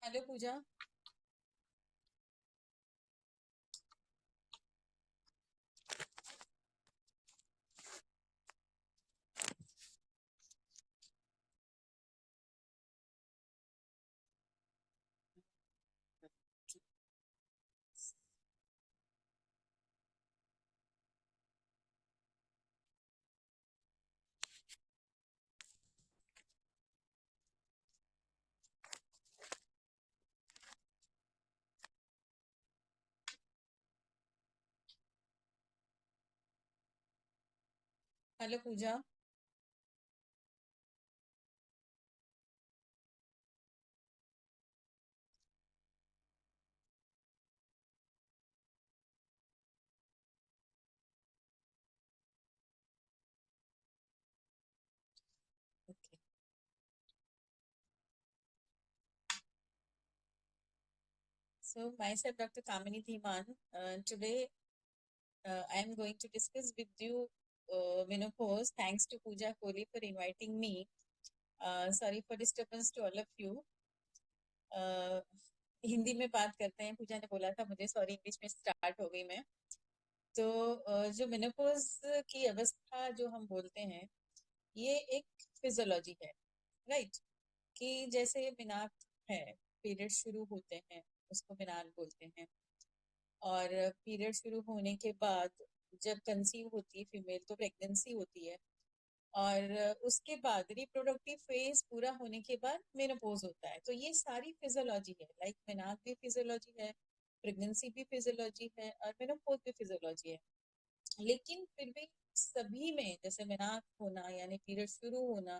Hello Pooja. Hello Pooja. Okay. So myself, Dr. Kamini Dhiman. Today, I am going to discuss with you menopause. Thanks to Pooja Kohli for inviting me. Sorry for disturbance to all of you. Uh, Hindi में बात करते हैं, पूजा ने बोला था मुझे, sorry English में start हो गई मैं। तो जो मेनोपॉज की अवस्था जो हम बोलते हैं, ये एक फिजियोलॉजी है, राइट? कि जैसे मिनाक है, पीरियड शुरू होते हैं, उसको मिनाल बोलते हैं। और पीरियड शुरू होने के बाद जब कंसीव होती है फीमेल तो प्रेगनेंसी होती है। और उसके बाद रिप्रोडक्टिव फेज पूरा होने के बाद मेनोपॉज होता है। तो ये सारी फिजियोलॉजी है, लाइक मेनाक भी फिजियोलॉजी है, प्रेगनेंसी भी फिजियोलॉजी है, और मेनोपॉज भी फिजियोलॉजी है। लेकिन फिर भी सभी में जैसे मेनाक होना यानी पीरियड शुरू होना,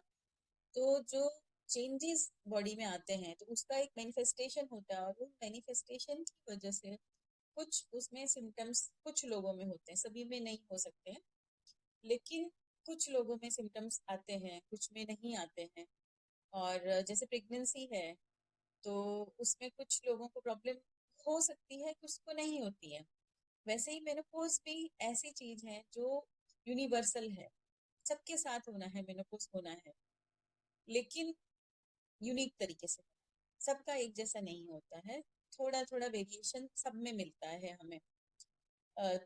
तो जो चेंजेस बॉडी में आते हैं तो उसका एक मैनिफेस्टेशन होता है, और वो मैनिफेस्टेशन की वजह से कुछ उसमें सिम्टम्स कुछ लोगों में होते हैं, सभी में नहीं हो सकते हैं। लेकिन कुछ लोगों में सिम्टम्स आते हैं, कुछ में नहीं आते हैं। और जैसे प्रेगनेंसी है, तो उसमें कुछ लोगों को प्रॉब्लम हो सकती है, कुछ को नहीं होती है। वैसे ही मेनोपॉज भी ऐसी चीज है जो यूनिवर्सल है, सबके साथ होना है, मेनोपॉज होना है, लेकिन यूनिक तरीके से। सबका एक जैसा नहीं होता है, थोड़ा थोड़ा वेरिएशन सब में मिलता है हमें।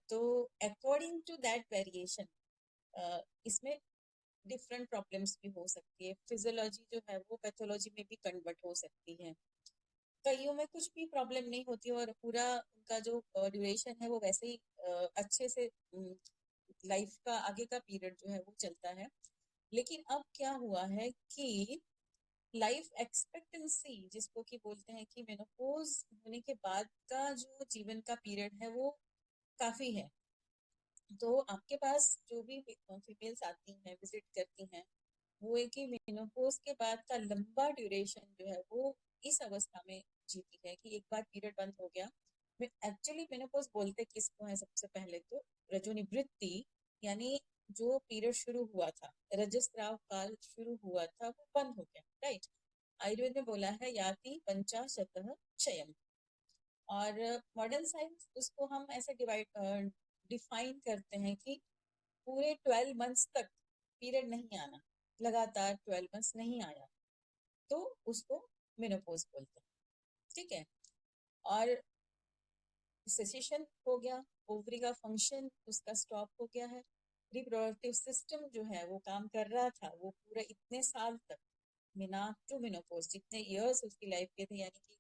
तो अकॉर्डिंग टू दैट वेरिएशन इसमें डिफरेंट प्रॉब्लम्स भी हो सकती है। फिजियोलॉजी जो है वो पैथोलॉजी में भी कन्वर्ट हो सकती है। कईयों में कुछ भी प्रॉब्लम नहीं होती और पूरा उनका जो ड्यूरेशन है वो वैसे ही अच्छे से लाइफ का आगे का पीरियड जो है वो चलता है। लेकिन अब क्या हुआ है कि लाइफ एक्सपेक्टेंसी जिसको कि बोलते हैं कि मेनोपॉज होने के बाद का जो जीवन का पीरियड है वो काफी है। तो आपके पास जो भी फीमेल्स आती हैं, विजिट करती हैं, वो है कि मेनोपॉज के बाद का लंबा ड्यूरेशन जो है वो इस अवस्था में जीती है कि एक बार पीरियड बंद हो गया। एक्चुअली मेनोपॉज बोलते किसको है? सबसे पहले तो रजोनिवृत्ति, यानी जो पीरियड शुरू हुआ था, रजस्राव काल शुरू हुआ था, वो बंद हो गया, राइट? आयुर्वेद में बोला है याति पंचाशतः क्षयम। और मॉडर्न साइंस उसको हम ऐसे डिवाइड डिफाइन करते हैं कि पूरे 12 मंथ्स तक पीरियड नहीं आना, लगातार 12 मंथ्स नहीं आया, तो उसको मेनोपॉज बोलते हैं। ठीक है। और सेसेशन हो गया, ओवरी का फंक्शन उसका स्टॉप हो गया है, रिप्रोडक्टिव सिस्टम जो है वो काम कर रहा था, वो पूरा इतने साल तक मिनाक टू मेनोपॉज, जितने इयर्स उसकी लाइफ के थे, यानी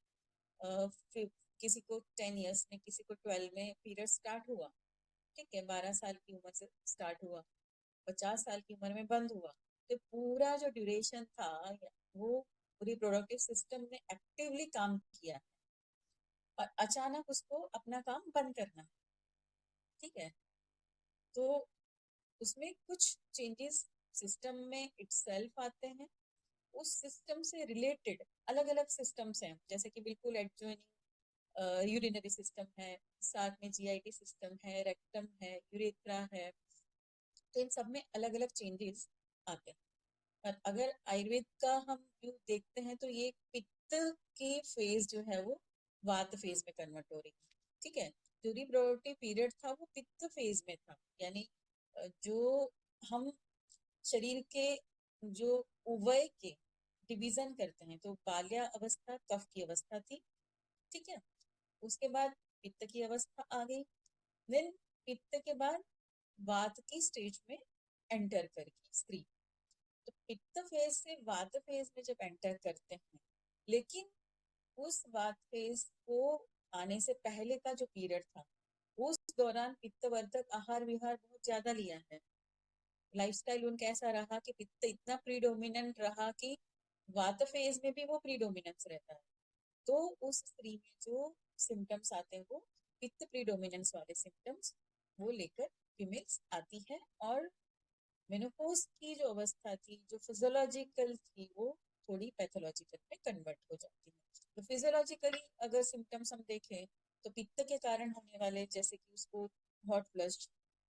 कि किसी को 10 इयर्स में, किसी को 12 में पीरियड स्टार्ट हुआ, ठीक है, 12 साल की उम्र से स्टार्ट हुआ, 50 साल की उम्र में बंद हुआ। तो पूरा जो ड्यूरेशन था वो रिप्रोडक्टिव सिस्टम ने एक्टिवली काम किया, और अचानक उसको अपना काम बंद करना है, ठीक है। तो उसमें कुछ चेंजेस सिस्टम में इटसेल्फ आते हैं। उस सिस्टम से रिलेटेड अलग अलग सिस्टम्स हैं, जैसे कि बिल्कुल एडजॉइनिंग यूरिनरी सिस्टम है, साथ में जीआईटी सिस्टम है, रेक्टम है, यूरेथ्रा है। तो इन सब में अलग अलग चेंजेस आते हैं। और अगर आयुर्वेद का हम व्यू देखते हैं तो ये पित्त की फेज जो है वो वात फेज में कन्वर्ट हो रही है, ठीक है। जो रिप्रोडक्टिव पीरियड था वो पित्त फेज में था, यानी जो हम शरीर के जो उवय के डिवीजन करते हैं, तो बाल्या अवस्था कफ की अवस्था थी, ठीक है। उसके बाद पित्त की अवस्था आ गई, देन पित्त के बाद वात की स्टेज में एंटर करेगी स्त्री। तो पित्त फेज से वात फेज में जब एंटर करते हैं, लेकिन उस वात फेज को आने से पहले का जो पीरियड था, उस दौरान पित्तवर्धक आहार विहार बहुत ज्यादा लिया है। लाइफस्टाइल उनका ऐसा रहा कि पित्त इतना प्रीडोमिनेंट रहा कि वात फेज में भी वो प्रीडोमिनेंस रहता है। तो उस स्त्री में जो सिम्टम्स आते हैं वो पित्त प्रीडोमिनेंस वाले सिम्टम्स वो लेकर फीमेल्स आती है, और मेनोपॉज की जो अवस्था थी, जो फिजियोलॉजिकल थी, वो थोड़ी पैथोलॉजिकल में कन्वर्ट हो जाती है। तो फिजियोलॉजिकली अगर सिम्टम्स हम देखें, तो पित्त के कारण होने वाले, जैसे कि उसको हॉट फ्लश,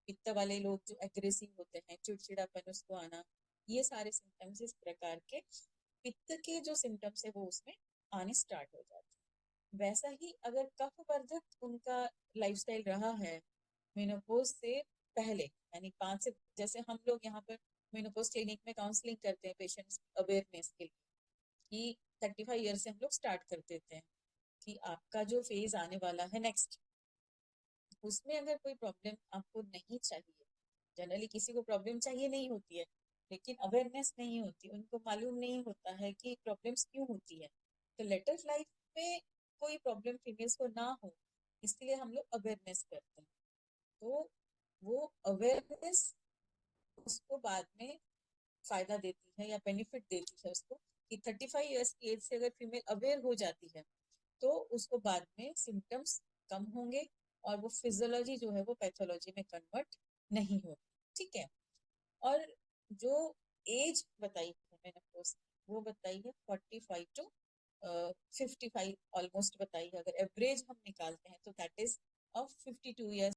पित्त वाले लोग जो एग्रेसिव होते हैं, चिड़चिड़ापन उसको आना, ये सारे सिम्टम्स इस प्रकार के पित्त के जो सिम्टम्स है वो उसमें आने स्टार्ट हो जाते हैं। वैसा ही अगर कफवर्धक उनका लाइफस्टाइल रहा है मेनोपॉज से पहले, यानी 5 से, जैसे हम लोग यहाँ पर मेनोपॉज क्लिनिक में काउंसलिंग करते हैं पेशेंट्स अवेयरनेस के लिए, कि 35 ईयर से हम लोग स्टार्ट कर देते हैं कि आपका जो फेज आने वाला है नेक्स्ट, उसमें अगर कोई प्रॉब्लम आपको नहीं चाहिए, जनरली किसी को प्रॉब्लम चाहिए नहीं होती है, लेकिन अवेयरनेस नहीं होती, उनको मालूम नहीं होता है कि प्रॉब्लम्स क्यों होती है, तो लेटर लाइफ में कोई प्रॉब्लम फीमेल्स को ना हो, इसलिए हम लोग अवेयरनेस करते हैं। तो वो अवेयरनेस उसको बाद में फायदा देती है या बेनिफिट देती है उसको, कि 35 ईयर्स की एज से अगर फीमेल अवेयर हो जाती है, तो उसको बाद में सिम्टम्स कम होंगे, और वो फिजियोलॉजी जो है वो पैथोलॉजी में कन्वर्ट नहीं होगी। ठीक है। और जो एज बताई है मैंने पोस्ट, वो बताई है 45 to 55 ऑलमोस्ट बताई है, अगर एवरेज हम निकालते हैं तो दैट इज ऑफ 52 ईयर्स